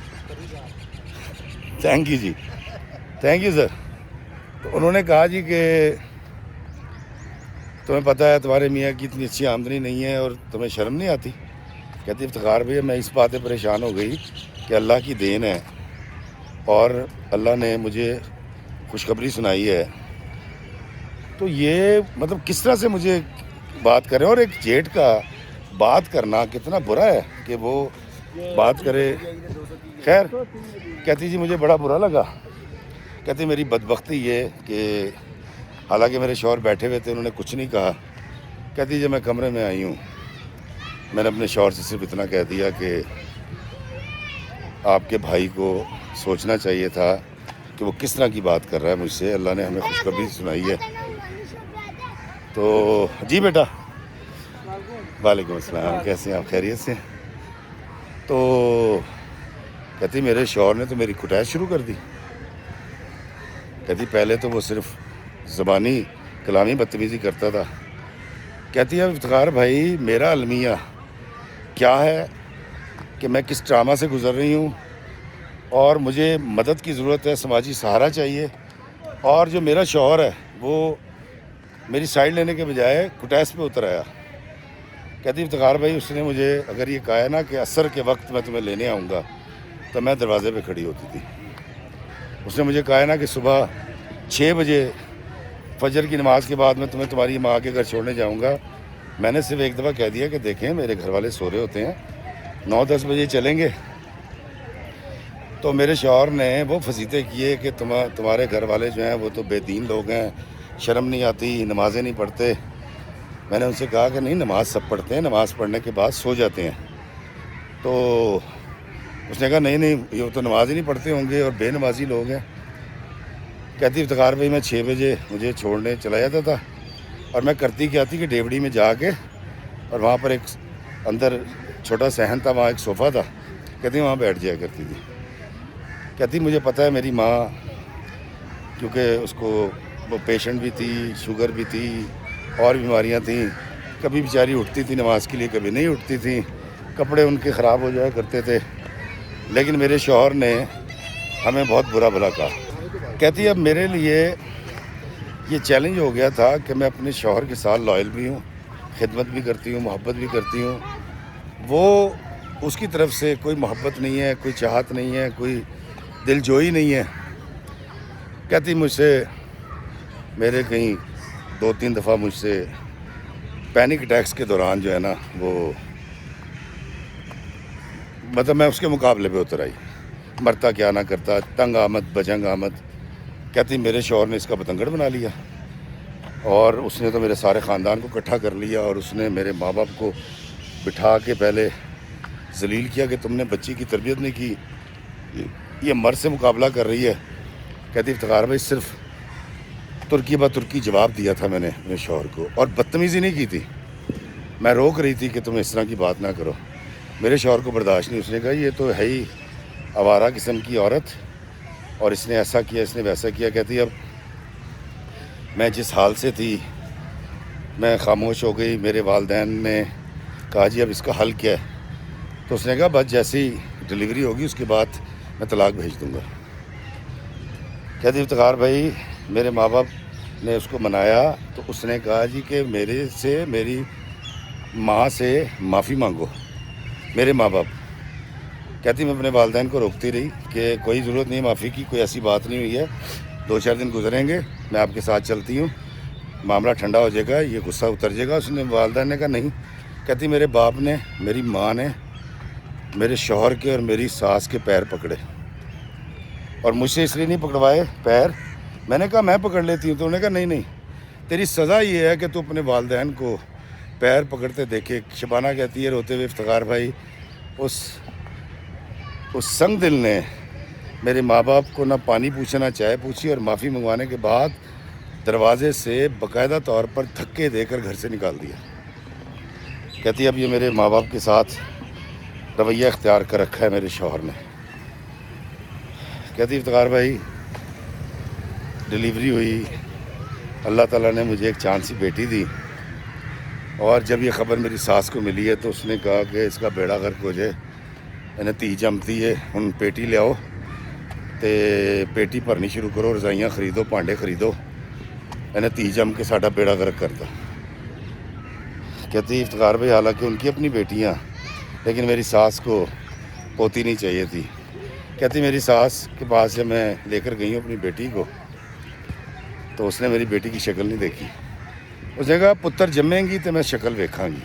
تھینک یو جی، تھینک یو سر۔ تو انہوں نے کہا جی کہ تمہیں پتہ ہے تمہارے میاں کی اتنی اچھی آمدنی نہیں ہے اور تمہیں شرم نہیں آتی؟ کہتی افتخار بھیا میں اس بات پہ پریشان ہو گئی کہ اللہ کی دین ہے اور اللہ نے مجھے خوشخبری سنائی ہے، تو یہ مطلب کس طرح سے مجھے بات کریں، اور ایک جیٹ کا بات کرنا کتنا برا ہے کہ وہ بات کرے۔ خیر کہتی جی مجھے بڑا برا لگا۔ کہتی میری بدبختی یہ کہ حالانکہ میرے شوہر بیٹھے ہوئے تھے، انہوں نے کچھ نہیں کہا۔ کہتی جب میں کمرے میں آئی ہوں میں نے اپنے شوہر سے صرف اتنا کہہ دیا کہ آپ کے بھائی کو سوچنا چاہیے تھا کہ وہ کس طرح کی بات کر رہا ہے مجھ سے، اللہ نے ہمیں خوشخبری سنائی ہے۔ تو جی بیٹا وعلیکم السلام، کیسے ہیں آپ؟ خیریت سے؟ تو کہتی میرے شوہر نے تو میری کٹائش شروع کر دی. کہتی پہلے تو وہ صرف زبانی کلامی بدتمیزی کرتا تھا. کہتی اب افتخار بھائی میرا المیہ کیا ہے کہ میں کس ڈرامہ سے گزر رہی ہوں اور مجھے مدد کی ضرورت ہے، سماجی سہارا چاہیے، اور جو میرا شوہر ہے وہ میری سائڈ لینے کے بجائے کٹیس پہ اتر آیا. کہتی افتخار بھائی اس نے مجھے اگر یہ کہا ہے نا کہ عصر کے وقت میں تمہیں لینے آؤں گا تو میں دروازے پہ کھڑی ہوتی تھی. اس نے مجھے کہا ہے نا کہ صبح 6 بجے فجر کی نماز کے بعد میں تمہیں تمہاری ماں کے گھر چھوڑنے جاؤں گا. میں نے صرف ایک دفعہ کہہ دیا کہ دیکھیں میرے گھر والے سو رہے ہوتے ہیں، 9-10 بجے چلیں گے. تو میرے شوہر نے وہ فضیلتیں کیے کہ تمہارے گھر والے جو ہیں وہ تو بے دین لوگ ہیں، شرم نہیں آتی، نمازیں نہیں پڑھتے. میں نے ان سے کہا کہ نہیں، نماز سب پڑھتے ہیں، نماز پڑھنے کے بعد سو جاتے ہیں. تو اس نے کہا نہیں یہ تو نماز ہی نہیں پڑھتے ہوں گے اور بے نمازی لوگ ہیں. کہتی افتخار بھائی میں 6 بجے مجھے چھوڑنے چلا جاتا تھا اور میں کرتی کیا تھی کہ ڈیوڑی میں جا کے اور وہاں پر ایک اندر چھوٹا صحن تھا، وہاں ایک صوفہ تھا، کہتی وہاں بیٹھ جایا کرتی تھی. کہتی مجھے پتہ ہے میری ماں کیونکہ اس کو وہ پیشنٹ بھی تھی، شوگر بھی تھی اور بیماریاں تھیں، کبھی بیچاری اٹھتی تھی نماز کے لیے، کبھی نہیں اٹھتی تھیں، کپڑے ان کے خراب ہو جایا کرتے تھے. لیکن میرے شوہر نے ہمیں بہت برا بھلا کہا. کہتی اب میرے لیے یہ چیلنج ہو گیا تھا کہ میں اپنے شوہر کے ساتھ لائل بھی ہوں، خدمت بھی کرتی ہوں، محبت بھی کرتی ہوں. وہ اس کی طرف سے کوئی محبت نہیں ہے، کوئی چاہت نہیں ہے، کوئی دل جوئی نہیں ہے. کہتی مجھ سے میرے کہیں 2-3 دفعہ مجھ سے پینک اٹیکس کے دوران جو ہے نا وہ مطلب میں اس کے مقابلے پہ اتر آئی، مرتا کیا نہ کرتا، تنگ آمد بجنگ آمد. کہتی میرے شوہر نے اس کا بتنگڑ بنا لیا اور اس نے تو میرے سارے خاندان کو اکٹھا کر لیا اور اس نے میرے ماں باپ کو بٹھا کے پہلے ذلیل کیا کہ تم نے بچی کی تربیت نہیں کی، یہ مرد سے مقابلہ کر رہی ہے. کہتی افتخار بھائی صرف ترکی با ترکی جواب دیا تھا میں نے اپنے شوہر کو، اور بدتمیزی نہیں کی تھی، میں روک رہی تھی کہ تم اس طرح کی بات نہ کرو. میرے شوہر کو برداشت نہیں، اس نے کہا یہ تو ہے ہی آوارہ قسم کی عورت اور اس نے ایسا کیا، اس نے ویسا کیا. کہتی اب میں جس حال سے تھی میں خاموش ہو گئی. میرے والدین نے کہا جی اب اس کا حل کیا ہے؟ تو اس نے کہا بس جیسی ڈلیوری ہوگی اس کے بعد میں طلاق بھیج دوں گا. کہتی افتخار بھائی میرے ماں باپ نے اس کو منایا تو اس نے کہا جی کہ میری ماں سے معافی مانگو، میرے ماں باپ. کہتی میں اپنے والدین کو روکتی رہی کہ کوئی ضرورت نہیں معافی کی، کوئی ایسی بات نہیں ہوئی ہے، 2-4 دن گزریں گے، میں آپ کے ساتھ چلتی ہوں، معاملہ ٹھنڈا ہو جائے گا، یہ غصہ اتر جائے گا. اس نے والدین نے کہا نہیں. کہتی میرے باپ نے، میری ماں نے میرے شوہر کے اور میری ساس کے پیر پکڑے اور مجھ سے اس لیے نہیں پکڑوائے پیر. میں نے کہا میں پکڑ لیتی ہوں. تو انہوں نے کہا نہیں تیری سزا یہ ہے کہ تو اپنے والدین کو پیر پکڑتے دیکھے. شبانہ کہتی ہے روتے ہوئے افتخار بھائی اس سنگ دل نے میرے ماں باپ کو نہ پانی پوچھا نہ چائے پوچھی اور معافی منگوانے کے بعد دروازے سے باقاعدہ طور پر دھکے دے کر گھر سے نکال دیا. کہتی اب یہ میرے ماں باپ کے ساتھ رویہ اختیار کر رکھا ہے میرے شوہر نے. کہتی افتخار بھائی ڈلیوری ہوئی، اللہ تعالیٰ نے مجھے ایک چاند سی بیٹی دی، اور جب یہ خبر میری ساس کو ملی ہے تو اس نے کہا کہ اس کا بیڑا غرق ہو جائے، انہیں تھی جمتی ہے ہن پیٹی لے آؤ تے پیٹی بھرنی شروع کرو، رضائیاں خریدو، پانڈے خریدو، انہیں تھی جم کے ساڈا بیڑا غرق کرتا. کہتی افتخار بھائی حالانکہ ان کی اپنی بیٹیاں، لیکن میری ساس کو پوتی نہیں چاہیے تھی. کہتی میری ساس کے پاس جب میں لے کر گئی ہوں اپنی بیٹی کو تو اس نے میری بیٹی کی شکل نہیں دیکھی. اس نے کہا پتر جمیں گی تو میں شکل ویکھاں گی.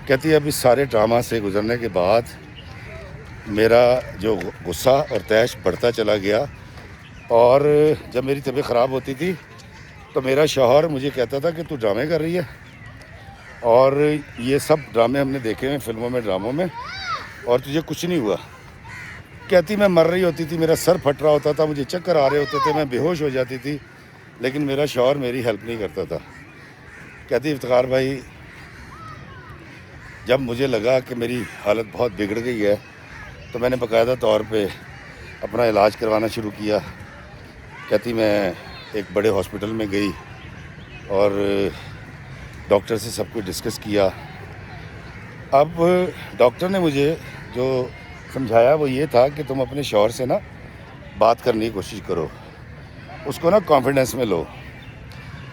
کہتی اب اس سارے ڈرامہ سے گزرنے کے بعد میرا جو غصہ اور طیش بڑھتا چلا گیا، اور جب میری طبیعت خراب ہوتی تھی تو میرا شوہر مجھے کہتا تھا کہ تو ڈرامے کر رہی ہے، اور یہ سب ڈرامے ہم نے دیکھے ہیں فلموں میں ڈراموں میں، اور تجھے کچھ نہیں ہوا. کہتی میں مر رہی ہوتی تھی، میرا سر پھٹ رہا ہوتا تھا، مجھے چکر آ رہے ہوتے تھے، میں بے ہوش ہو جاتی تھی، لیکن میرا شوہر میری ہیلپ نہیں کرتا تھا. کہتی افتخار بھائی جب مجھے لگا کہ میری حالت بہت بگڑ گئی ہے تو میں نے باقاعدہ طور پہ اپنا علاج کروانا شروع کیا. کہتی میں ایک بڑے ہاسپٹل میں گئی اور ڈاکٹر سے سب کچھ ڈسکس کیا. اب ڈاکٹر نے مجھے جو سمجھایا وہ یہ تھا کہ تم اپنے شوہر سے نا بات کرنے کی کوشش کرو, اس کو نا کانفیڈنس میں لو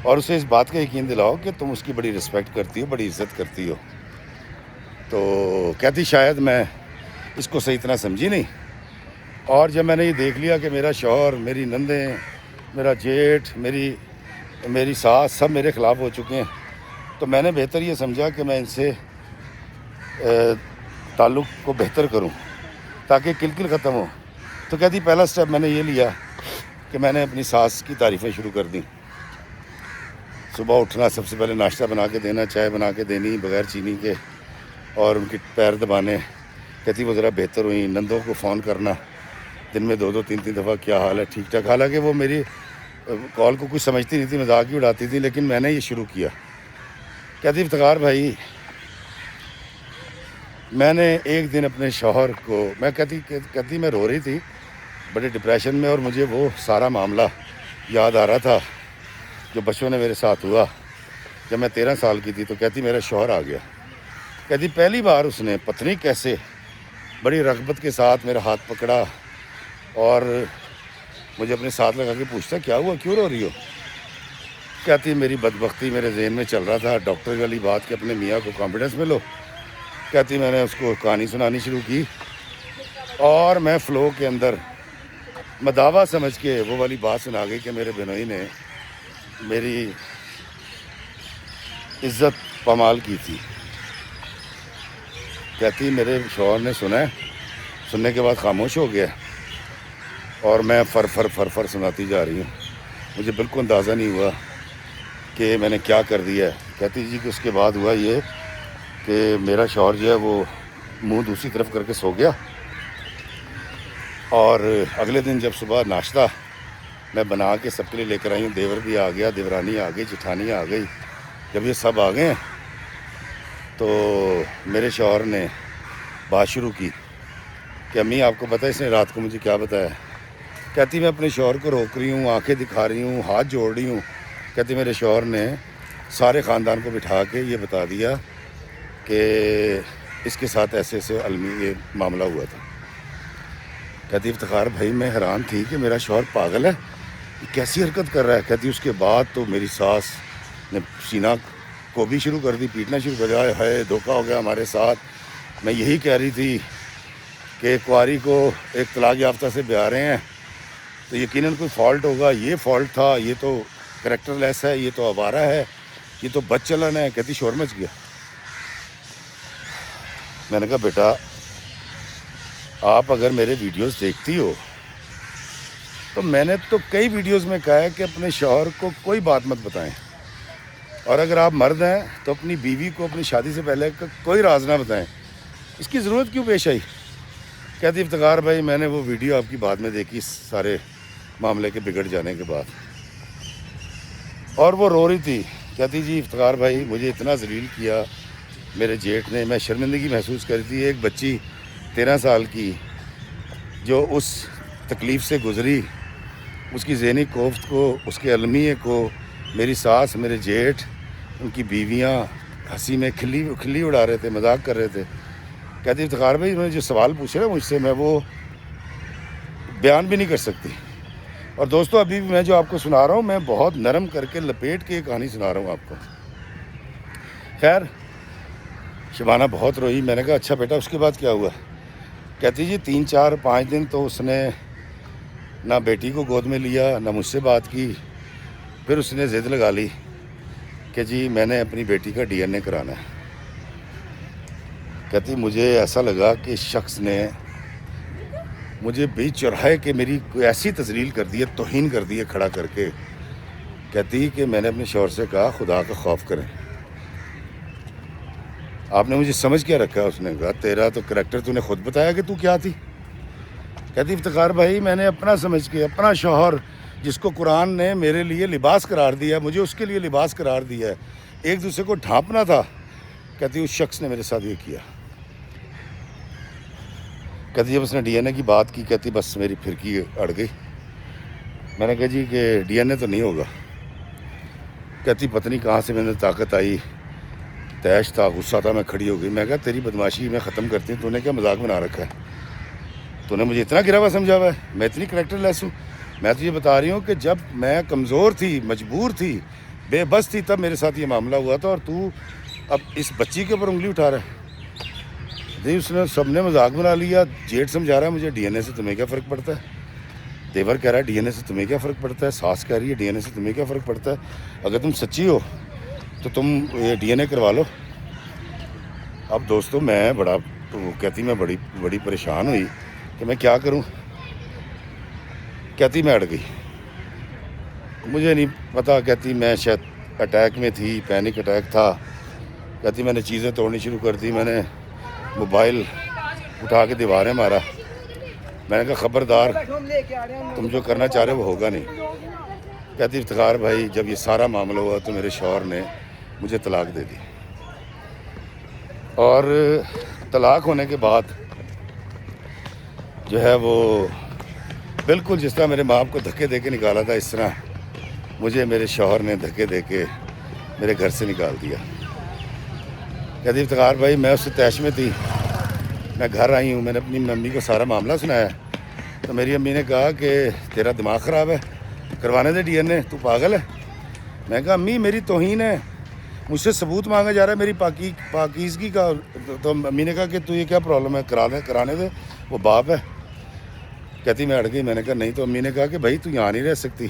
اور اسے اس بات کا یقین دلاؤ کہ تم اس کی بڑی رسپیکٹ کرتی ہو, بڑی عزت کرتی ہو. تو کہتی شاید میں اس کو صحیح طرح سمجھی نہیں, اور جب میں نے یہ دیکھ لیا کہ میرا شوہر, میری نندیں, میرا جیٹھ, میری ساس سب میرے خلاف ہو چکے ہیں تو میں نے بہتر یہ سمجھا کہ میں ان سے تعلق کو بہتر کروں تاکہ کلکل ختم ہو. تو کہتی پہلا سٹیپ میں نے یہ لیا کہ میں نے اپنی ساس کی تعریفیں شروع کر دیں. صبح اٹھنا, سب سے پہلے ناشتہ بنا کے دینا, چائے بنا کے دینی بغیر چینی کے, اور ان کے پیر دبانے. کہتی وہ ذرا بہتر ہوئیں. نندوں کو فون کرنا دن میں 2-2 3-3 دفعہ, کیا حال ہے, ٹھیک ٹھاک. حالانکہ وہ میری کال کو کچھ سمجھتی نہیں تھی, مذاق ہی اڑاتی تھی, لیکن میں نے یہ شروع کیا. کہتی افتخار بھائی میں نے ایک دن اپنے شوہر کو, میں کہتی میں رو رہی تھی بڑے ڈپریشن میں, اور مجھے وہ سارا معاملہ یاد آ رہا تھا جو بچوں نے میرے ساتھ ہوا جب میں 13 سال کی تھی. تو کہتی میرا شوہر آ گیا. کہتی پہلی بار اس نے پتہ نہیں کیسے بڑی رغبت کے ساتھ میرا ہاتھ پکڑا اور مجھے اپنے ساتھ لگا کے پوچھتا کیا ہوا, کیوں رو رہی ہو. کہتی میری بدبختی میرے ذہن میں چل رہا تھا, ڈاکٹر والی بات کہ اپنے میاں کو کانفیڈنس میں لو. کہتی میں نے اس کو کہانی سنانی شروع کی اور میں فلو کے اندر مداوا سمجھ کے وہ والی بات سنا گئی کہ میرے بنوئی نے میری عزت پامال کی تھی. کہتی میرے شوہر نے سنا ہے, سننے کے بعد خاموش ہو گیا اور میں فر سناتی جا رہی ہوں. مجھے بالکل اندازہ نہیں ہوا کہ میں نے کیا کر دیا ہے. کہتی جی کہ اس کے بعد ہوا یہ کہ میرا شوہر جو ہے وہ منہ دوسری طرف کر کے سو گیا, اور اگلے دن جب صبح ناشتہ میں بنا کے سب کے لیے لے کر آئی ہوں, دیور بھی آ گیا, دیورانی آ گئی, جٹھانی آ گئی. جب یہ سب آ گئے ہیں تو میرے شوہر نے بات شروع کی کہ امی آپ کو پتہ ہے اس نے رات کو مجھے کیا بتایا. کہتی میں اپنے شوہر کو روک رہی ہوں, آنکھیں دکھا رہی ہوں, ہاتھ جوڑ رہی ہوں. کہتی میرے شوہر نے سارے خاندان کو بٹھا کے یہ بتا دیا کہ اس کے ساتھ ایسے ایسے علمی یہ معاملہ ہوا تھا. کہتی افتخار بھائی میں حیران تھی کہ میرا شوہر پاگل ہے, یہ کیسی حرکت کر رہا ہے. کہتی اس کے بعد تو میری ساس نے سینہ کو بھی شروع کر دی, پیٹنا شروع کر دیا, ہے دھوکہ ہو گیا ہمارے ساتھ. میں یہی کہہ رہی تھی کہ کنواری کو ایک طلاق یافتہ سے بیاہ رہے ہیں تو یقیناً کوئی فالٹ ہوگا, یہ فالٹ تھا, یہ تو کریکٹر لیس ہے, یہ تو آوارہ ہے, یہ تو بد چلن ہے. کہتی شور مچ گیا. میں نے کہا بیٹا آپ اگر میرے ویڈیوز دیکھتی ہو تو میں نے تو کئی ویڈیوز میں کہا ہے کہ اپنے شوہر کو کوئی بات مت بتائیں, اور اگر آپ مرد ہیں تو اپنی بیوی کو اپنی شادی سے پہلے کوئی راز نہ بتائیں. اس کی ضرورت کیوں پیش آئی. کہتی افتخار بھائی میں نے وہ ویڈیو آپ کی بعد میں دیکھی سارے معاملے کے بگڑ جانے کے بعد, اور وہ رو رہی تھی. کہتی جی افتخار بھائی مجھے اتنا ذلیل کیا میرے جیٹھ نے, میں شرمندگی محسوس کر رہی تھی. ایک بچی 13 سال کی جو اس تکلیف سے گزری, اس کی ذہنی کوفت کو, اس کے المیے کو میری ساس, میرے جیٹھ, ان کی بیویاں ہنسی میں کھلی اڑا رہے تھے, مذاق کر رہے تھے. کہتی افتخار بھائی انہوں نے جو سوال پوچھے نا مجھ سے میں وہ بیان بھی نہیں کر سکتی. اور دوستو ابھی بھی میں جو آپ کو سنا رہا ہوں میں بہت نرم کر کے لپیٹ کے یہ کہانی سنا رہا ہوں آپ کو. خیر شبانہ بہت روئی. میں نے کہا اچھا بیٹا اس کے بعد کیا ہوا. کہتی جی 3-4-5 دن تو اس نے نہ بیٹی کو گود میں لیا, نہ مجھ سے بات کی. پھر اس نے ضد لگا لی کہ جی میں نے اپنی بیٹی کا DNA کرانا ہے. کہتی مجھے ایسا لگا کہ اس شخص نے مجھے بیچ چوراہے کے میری کوئی ایسی تذلیل کر دی ہے, توہین کر دی ہے کھڑا کر کے. کہتی کہ میں نے اپنے شوہر سے کہا خدا کا خوف کریں, آپ نے مجھے سمجھ کیا رکھا. اس نے کہا تیرا تو کریکٹر تو نے خود بتایا کہ تو کیا تھی. کہتی افتخار بھائی میں نے اپنا سمجھ کے, اپنا شوہر جس کو قرآن نے میرے لیے لباس قرار دیا ہے, مجھے اس کے لیے لباس قرار دیا ہے, ایک دوسرے کو ڈھانپنا تھا. کہتی اس شخص نے میرے ساتھ یہ کیا. کہتی جب اس نے ڈی این اے کی بات کی, کہتی بس میری پھرکی اڑ گئی. میں نے کہا جی کہ ڈی این اے تو نہیں ہوگا. کہتی پتہ نہیں کہاں سے میں نے طاقت آئی, تیش تھا, غصہ تھا, میں کھڑی ہو گئی. میں کہا تیری بدماشی میں ختم کرتی ہوں, تو نے کیا مذاق بنا رکھا ہے؟ تو نے مجھے اتنا گرا ہوا سمجھا ہوا ہے؟ میں اتنی کریکٹر لیس ہوں؟ میں تو یہ بتا رہی ہوں کہ جب میں کمزور تھی, مجبور تھی, بے بس تھی, تب میرے ساتھ یہ معاملہ ہوا تھا, اور تو اب اس بچی کے اوپر انگلی اٹھا رہا ہے. نہیں, اس نے سب نے مذاق بنا لیا. جیٹ سمجھا رہا ہے مجھے ڈی این اے سے تمہیں کیا فرق پڑتا ہے. دیور کہہ رہا ہے ڈی این اے سے تمہیں کیا فرق پڑتا ہے. ساس کہہ رہی ہے ڈی این اے سے تمہیں کیا فرق پڑتا ہے. اگر تم سچی ہو تو تم یہ ڈی این اے کروا لو. اب دوستو میں بڑا, وہ کہتی میں بڑی پریشان ہوئی کہ میں کیا کروں. کہتی میں اڑ گئی. مجھے نہیں پتا, کہتی میں شاید اٹیک میں تھی, پینک اٹیک تھا. کہتی میں نے چیزیں توڑنی شروع کر دی, میں نے موبائل اٹھا کے دیواریں مارا. میں نے کہا خبردار, تم جو کرنا چاہ رہے وہ ہوگا نہیں. کہتی افتخار بھائی جب یہ سارا معاملہ ہوا تو میرے شوہر نے مجھے طلاق دے دی, اور طلاق ہونے کے بعد جو ہے وہ بالکل جس طرح میرے ماں کو دھکے دے کے نکالا تھا, اس طرح مجھے میرے شوہر نے دھکے دے کے میرے گھر سے نکال دیا. کہتی افتخار بھائی میں اس سے طیش میں تھی, میں گھر آئی ہوں, میں نے اپنی ممی کو سارا معاملہ سنایا. تو میری امی نے کہا کہ تیرا دماغ خراب ہے, کروانے دے ڈی این اے, تو پاگل ہے. میں کہا امی میری توہین ہے, مجھ سے ثبوت مانگا جا رہا ہے میری پاکیزگی کا. تو امی نے کہا کہ تو یہ کیا پرابلم ہے, کرانے دے, وہ باپ ہے. کہتی میں اڑ گئی. میں نے کہا نہیں. تو امی نے کہا کہ بھائی تو یہاں نہیں رہ سکتی,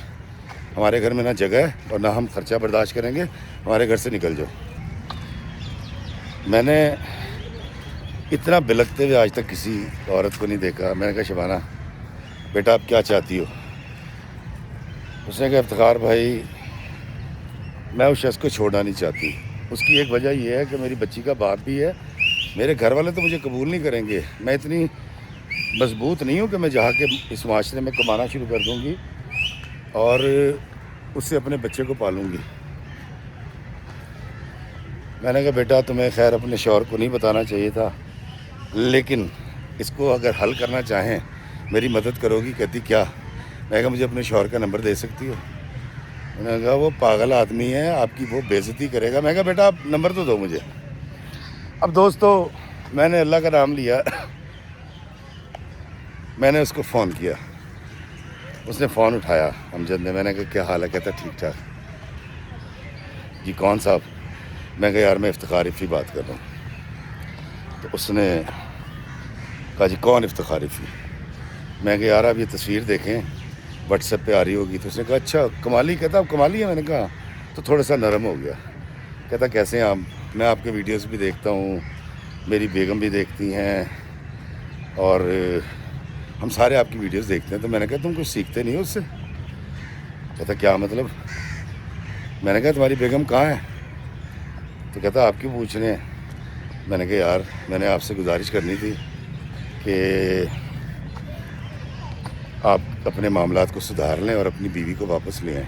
ہمارے گھر میں نہ جگہ ہے اور نہ ہم خرچہ برداشت کریں گے, ہمارے گھر سے نکل جاؤ. میں نے اتنا بلکتے ہوئے آج تک کسی عورت کو نہیں دیکھا. میں نے کہا شبانہ بیٹا آپ کیا چاہتی ہو؟ اس نے کہا افتخار بھائی میں اس شخص کو چھوڑنا نہیں چاہتی. اس کی ایک وجہ یہ ہے کہ میری بچی کا باپ بھی ہے, میرے گھر والے تو مجھے قبول نہیں کریں گے. میں اتنی مضبوط نہیں ہوں کہ میں جا کے اس معاشرے میں کمانا شروع کر دوں گی اور اس سے اپنے بچے کو پالوں گی. میں نے کہا بیٹا تمہیں خیر اپنے شوہر کو نہیں بتانا چاہیے تھا, لیکن اس کو اگر حل کرنا چاہیں میری مدد کرو گی. کہتی کیا؟ میں نے کہا مجھے اپنے شوہر کا نمبر دے سکتی ہو؟ میں نے کہا وہ پاگل آدمی ہے, آپ کی وہ بے عزتی کرے گا. میں نے کہا بیٹا آپ نمبر تو دو مجھے. اب دوستو میں نے اللہ کا نام لیا, میں نے اس کو فون کیا. اس نے فون اٹھایا, امجد نے. میں نے کہا کیا حال ہے؟ کہتا ٹھیک ٹھاک. جی کون صاحب؟ میں کہا یار میں افتخار افی بات کر رہا ہوں. تو اس نے کہا جی کون افتخار افی؟ میں کہا یار آپ یہ تصویر دیکھیں واٹس ایپ پہ آ رہی ہوگی. تو اس نے کہا اچھا کمالی. کہتا آپ کمالی ہے؟ میں نے کہا تو تھوڑا سا نرم ہو گیا. کہتا کیسے ہیں آپ؟ میں آپ کے ویڈیوز بھی دیکھتا ہوں, میری بیگم بھی دیکھتی ہیں, اور ہم سارے آپ کی ویڈیوز دیکھتے ہیں. تو میں نے کہا تم کچھ سیکھتے نہیں ہو اس سے؟ کہتا کیا مطلب؟ میں نے کہا تمہاری بیگم کہاں ہے؟ تو کہتا آپ کیوں پوچھ رہے ہیں؟ میں نے کہا یار میں نے آپ سے گزارش کرنی تھی کہ آپ اپنے معاملات کو سدھار لیں اور اپنی بیوی کو واپس لے آئیں.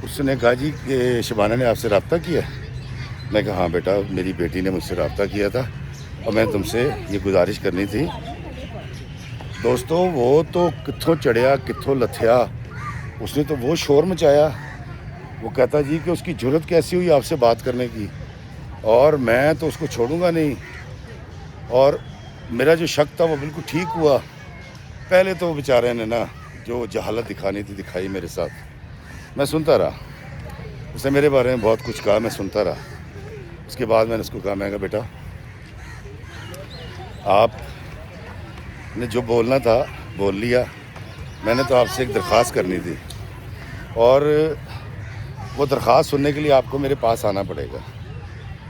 اس نے کہا جی کہ شبانہ نے آپ سے رابطہ کیا؟ میں کہا ہاں بیٹا میری بیٹی نے مجھ سے رابطہ کیا تھا اور میں تم سے یہ گزارش کرنی تھی. دوستو وہ تو کتھوں چڑھیا کتھوں لتھیا, اس نے تو وہ شور مچایا. وہ کہتا جی کہ اس کی جرت کیسی ہوئی آپ سے بات کرنے کی, اور میں تو اس کو چھوڑوں گا نہیں. اور میرا جو شک تھا وہ بالکل ٹھیک ہوا. پہلے تو بیچارے نے نا جو جہالت دکھانی تھی دکھائی میرے ساتھ. میں سنتا رہا, اس نے میرے بارے میں بہت کچھ کہا, میں سنتا رہا. اس کے بعد میں نے اس کو کہا, میں کہا بیٹا آپ نے جو بولنا تھا بول لیا, میں نے تو آپ سے ایک درخواست کرنی تھی, اور وہ درخواست سننے کے لیے آپ کو میرے پاس آنا پڑے گا.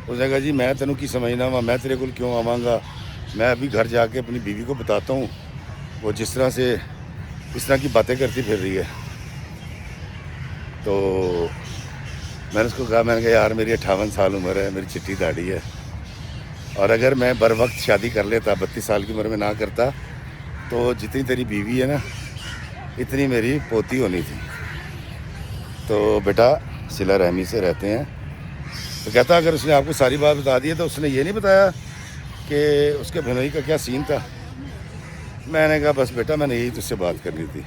اس نے کہا جی میں تینوں کی سمجھنا وا, میں تیرے کو کیوں آواں گا, میں ابھی گھر جا کے اپنی بیوی کو بتاتا ہوں, وہ جس طرح سے اس طرح کی باتیں کرتی پھر رہی ہے. تو میں نے اس کو کہا, میں نے کہا یار میری 58 سال عمر ہے, میری چٹی داڑھی ہے, اور اگر میں بر وقت شادی کر لیتا 32 سال کی عمر میں نہ کرتا تو جتنی تیری بیوی ہے نا اتنی میری پوتی ہونی تھی. تو بیٹا صلہ رحمی سے رہتے ہیں. تو کہتا اگر اس نے آپ کو ساری بات بتا دی ہے تو اس نے یہ نہیں بتایا کہ اس کے بھنوئی کا کیا سین تھا. میں نے کہا بس بیٹا میں نے یہی تجھ سے بات کرنی تھی.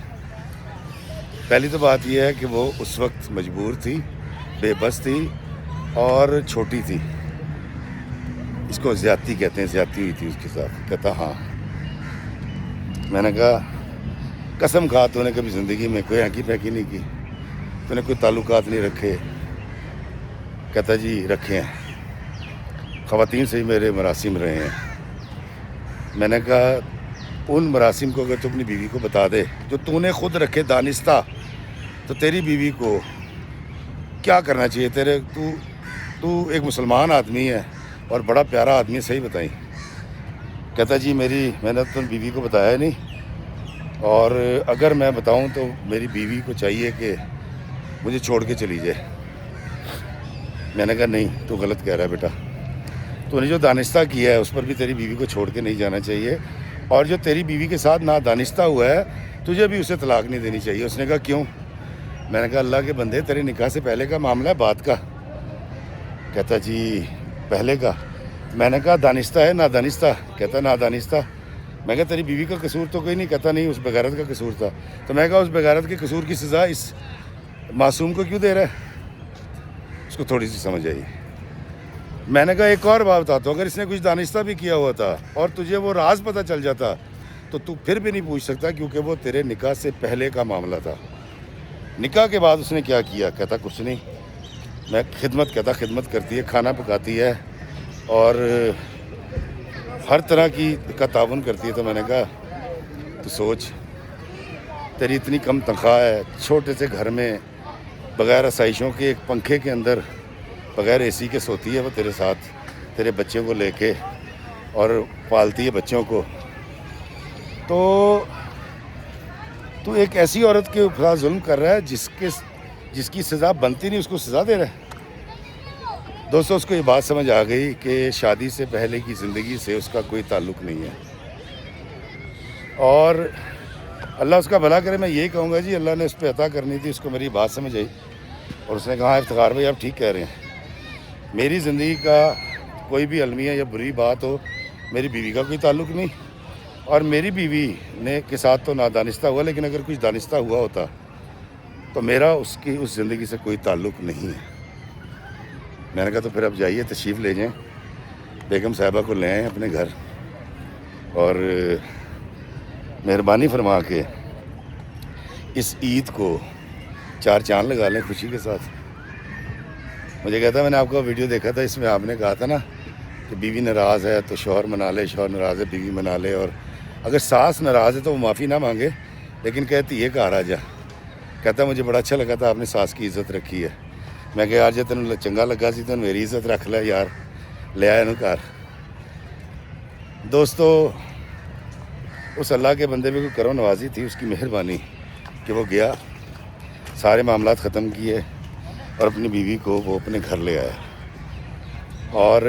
پہلی تو بات یہ ہے کہ وہ اس وقت مجبور تھی, بے بس تھی اور چھوٹی تھی. اس کو زیادتی کہتے ہیں, زیادتی ہوئی تھی اس کے ساتھ. کہتا ہاں. میں نے کہا قسم کھا تو نے کبھی زندگی میں کوئی ہینکی پھینکی نہیں کی, تو نے کوئی تعلقات نہیں رکھے. کہتا جی رکھے ہیں, خواتین سے ہی میرے مراسم رہے ہیں. میں نے کہا ان مراسم کو اگر تو اپنی بیوی کو بتا دے جو تو نے خود رکھے دانستہ, تو تیری بیوی کو کیا کرنا چاہیے. تو ایک مسلمان آدمی ہے اور بڑا پیارا آدمی ہے, صحیح بتائیں. کہتا جی میں نے تو بیوی کو بتایا نہیں, اور اگر میں بتاؤں تو میری بیوی کو چاہیے کہ مجھے چھوڑ کے چلی جائے. میں نے کہا نہیں, تو غلط کہہ رہا ہے بیٹا. تو نے جو دانستہ کیا ہے اس پر بھی تیری بیوی کو چھوڑ کے نہیں جانا چاہیے, اور جو تیری بیوی کے ساتھ نادانستہ ہوا ہے تجھے بھی اسے طلاق نہیں دینی چاہیے. اس نے کہا کیوں؟ میں نے کہا اللہ کے بندے تیرے نکاح سے پہلے کا معاملہ ہے, بعد کا. کہتا جی پہلے کا. میں نے کہا دانستہ ہے نادانستہ؟ کہتا نادانستہ. میں کہا تیری بیوی کا قصور تو کوئی نہیں. کہتا نہیں, اس بغیرت کا قصور تھا. تو میں کہا اس بغیرت کے قصور کی سزا اس معصوم کو کیوں دے رہا ہے؟ اس کو تھوڑی سی سمجھ آئی. میں نے کہا ایک اور بات بتاتا ہوں, اگر اس نے کچھ دانستہ بھی کیا ہوا تھا اور تجھے وہ راز پتہ چل جاتا تو پھر بھی نہیں پوچھ سکتا, کیونکہ وہ تیرے نکاح سے پہلے کا معاملہ تھا. نکاح کے بعد اس نے کیا کیا؟ کہتا کچھ نہیں. میں خدمت کرتی ہے, کھانا پکاتی ہے اور ہر طرح کا تعاون کرتی ہے. تو میں نے کہا تو سوچ, تیری اتنی کم تنخواہ ہے, چھوٹے سے گھر میں بغیر آسائشوں کے ایک پنکھے کے اندر بغیر اے سی کے سوتی ہے وہ تیرے ساتھ, تیرے بچوں کو لے کے, اور پالتی ہے بچوں کو. تو ایک ایسی عورت کے اوپر ظلم کر رہا ہے جس کی سزا بنتی نہیں, اس کو سزا دے رہا ہے. دوستو اس کو یہ بات سمجھ آ گئی کہ شادی سے پہلے کی زندگی سے اس کا کوئی تعلق نہیں ہے. اور اللہ اس کا بھلا کرے. میں یہی کہوں گا جی اللہ نے اس پہ عطا کرنی تھی. اس کو میری بات سمجھ آئی اور اس نے کہا افتخار بھائی آپ ٹھیک کہہ رہے ہیں. میری زندگی کا کوئی بھی المیہ یا بری بات ہو, میری بیوی کا کوئی تعلق نہیں, اور میری بیوی کے ساتھ تو نادانستہ ہوا, لیکن اگر کچھ دانستہ ہوا ہوتا تو میرا اس زندگی سے کوئی تعلق نہیں ہے. میں نے کہا تو پھر اب جائیے تشریف لے جائیں, بیگم صاحبہ کو لے آئیں اپنے گھر, اور مہربانی فرما کے اس عید کو 4 چاند لگا لیں خوشی کے ساتھ. مجھے کہتا میں نے آپ کا ویڈیو دیکھا تھا, اس میں آپ نے کہا تھا نا کہ بیوی ناراض ہے تو شوہر منا لے, شوہر ناراض ہے بیوی منا لے, اور اگر ساس ناراض ہے تو وہ معافی نہ مانگے لیکن کہتی ہے گھر آ جا. کہتا مجھے بڑا اچھا لگا تھا آپ نے ساس کی عزت رکھی ہے. میں کہ یار جی تینوں چنگا لگا سی تو میری عزت رکھ لے یار, لے آیا نا گھر. دوستو اس اللہ کے بندے میں کوئی کرم نوازی تھی, اس کی مہربانی کہ وہ گیا, سارے معاملات ختم کیے اور اپنی بیوی کو وہ اپنے گھر لے آیا. اور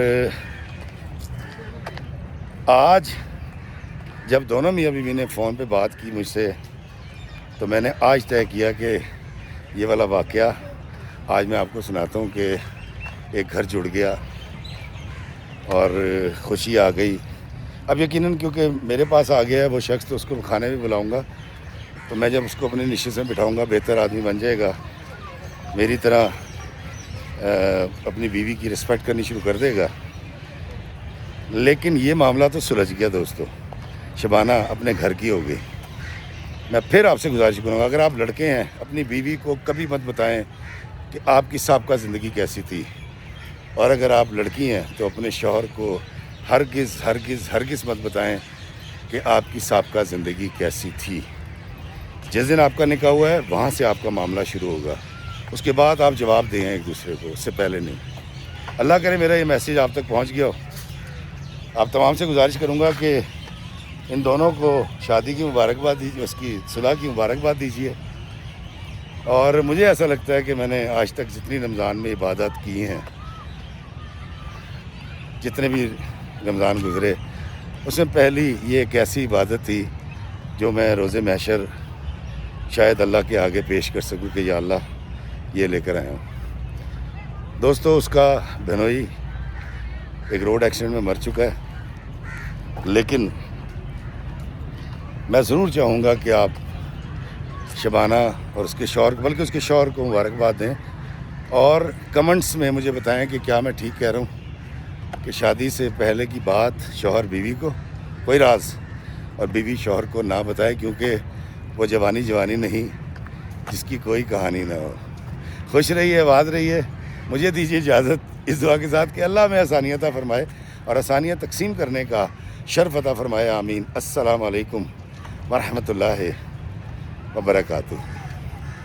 آج جب دونوں میاں بیوی نے فون پہ بات کی مجھ سے, تو میں نے آج طے کیا کہ یہ والا واقعہ آج میں آپ کو سناتا ہوں کہ ایک گھر جڑ گیا اور خوشی آ گئی. اب یقیناً کیونکہ میرے پاس آ گیا ہے وہ شخص, تو اس کو کھانے بھی بلاؤں گا. تو میں جب اس کو اپنی نشست میں بٹھاؤں گا بہتر آدمی بن جائے گا, میری طرح اپنی بیوی کی رسپیکٹ کرنی شروع کر دے گا. لیکن یہ معاملہ تو سلجھ گیا دوستو, شبانہ اپنے گھر کی ہو گئی. میں پھر آپ سے گزارش کروں گا, اگر آپ لڑکے ہیں اپنی بیوی کو کبھی مت بتائیں کہ آپ کی سابقہ زندگی کیسی تھی, اور اگر آپ لڑکی ہیں تو اپنے شوہر کو ہرگز مت بتائیں کہ آپ کی سابقہ زندگی کیسی تھی. جس دن آپ کا نکاح ہوا ہے وہاں سے آپ کا معاملہ شروع ہوگا, اس کے بعد آپ جواب دیں ایک دوسرے کو, اس سے پہلے نہیں. اللہ کرے میرا یہ میسیج آپ تک پہنچ گیا ہو. آپ تمام سے گزارش کروں گا کہ ان دونوں کو شادی کی مبارکباد دیجیے, اس کی صلح کی مبارکباد دیجیے. اور مجھے ایسا لگتا ہے کہ میں نے آج تک جتنی رمضان میں عبادات کی ہیں, جتنے بھی رمضان گزرے, اس میں پہلی یہ ایک ایسی عبادت تھی جو میں روز محشر شاید اللہ کے آگے پیش کر سکوں کہ یا اللہ یہ لے کر آیا ہوں. دوستو اس کا بہنوئی ایک روڈ ایکسیڈنٹ میں مر چکا ہے، لیکن میں ضرور چاہوں گا کہ آپ شبانہ اور اس کے شوہر کو، بلکہ اس کے شوہر کو مبارکباد دیں، اور کمنٹس میں مجھے بتائیں کہ کیا میں ٹھیک کہہ رہا ہوں کہ شادی سے پہلے کی بات شوہر بیوی کو کوئی راز اور بیوی شوہر کو نہ بتائے، کیونکہ وہ جوانی نہیں جس کی کوئی کہانی نہ ہو۔ خوش رہیے، آباد رہیے۔ مجھے دیجیے اجازت اس دعا کے ساتھ کہ اللہ میں آسانیاں عطا فرمائے اور آسانیاں تقسیم کرنے کا شرف عطا فرمائے، آمین۔ السلام علیکم ورحمۃ اللہ وبرکاتہ۔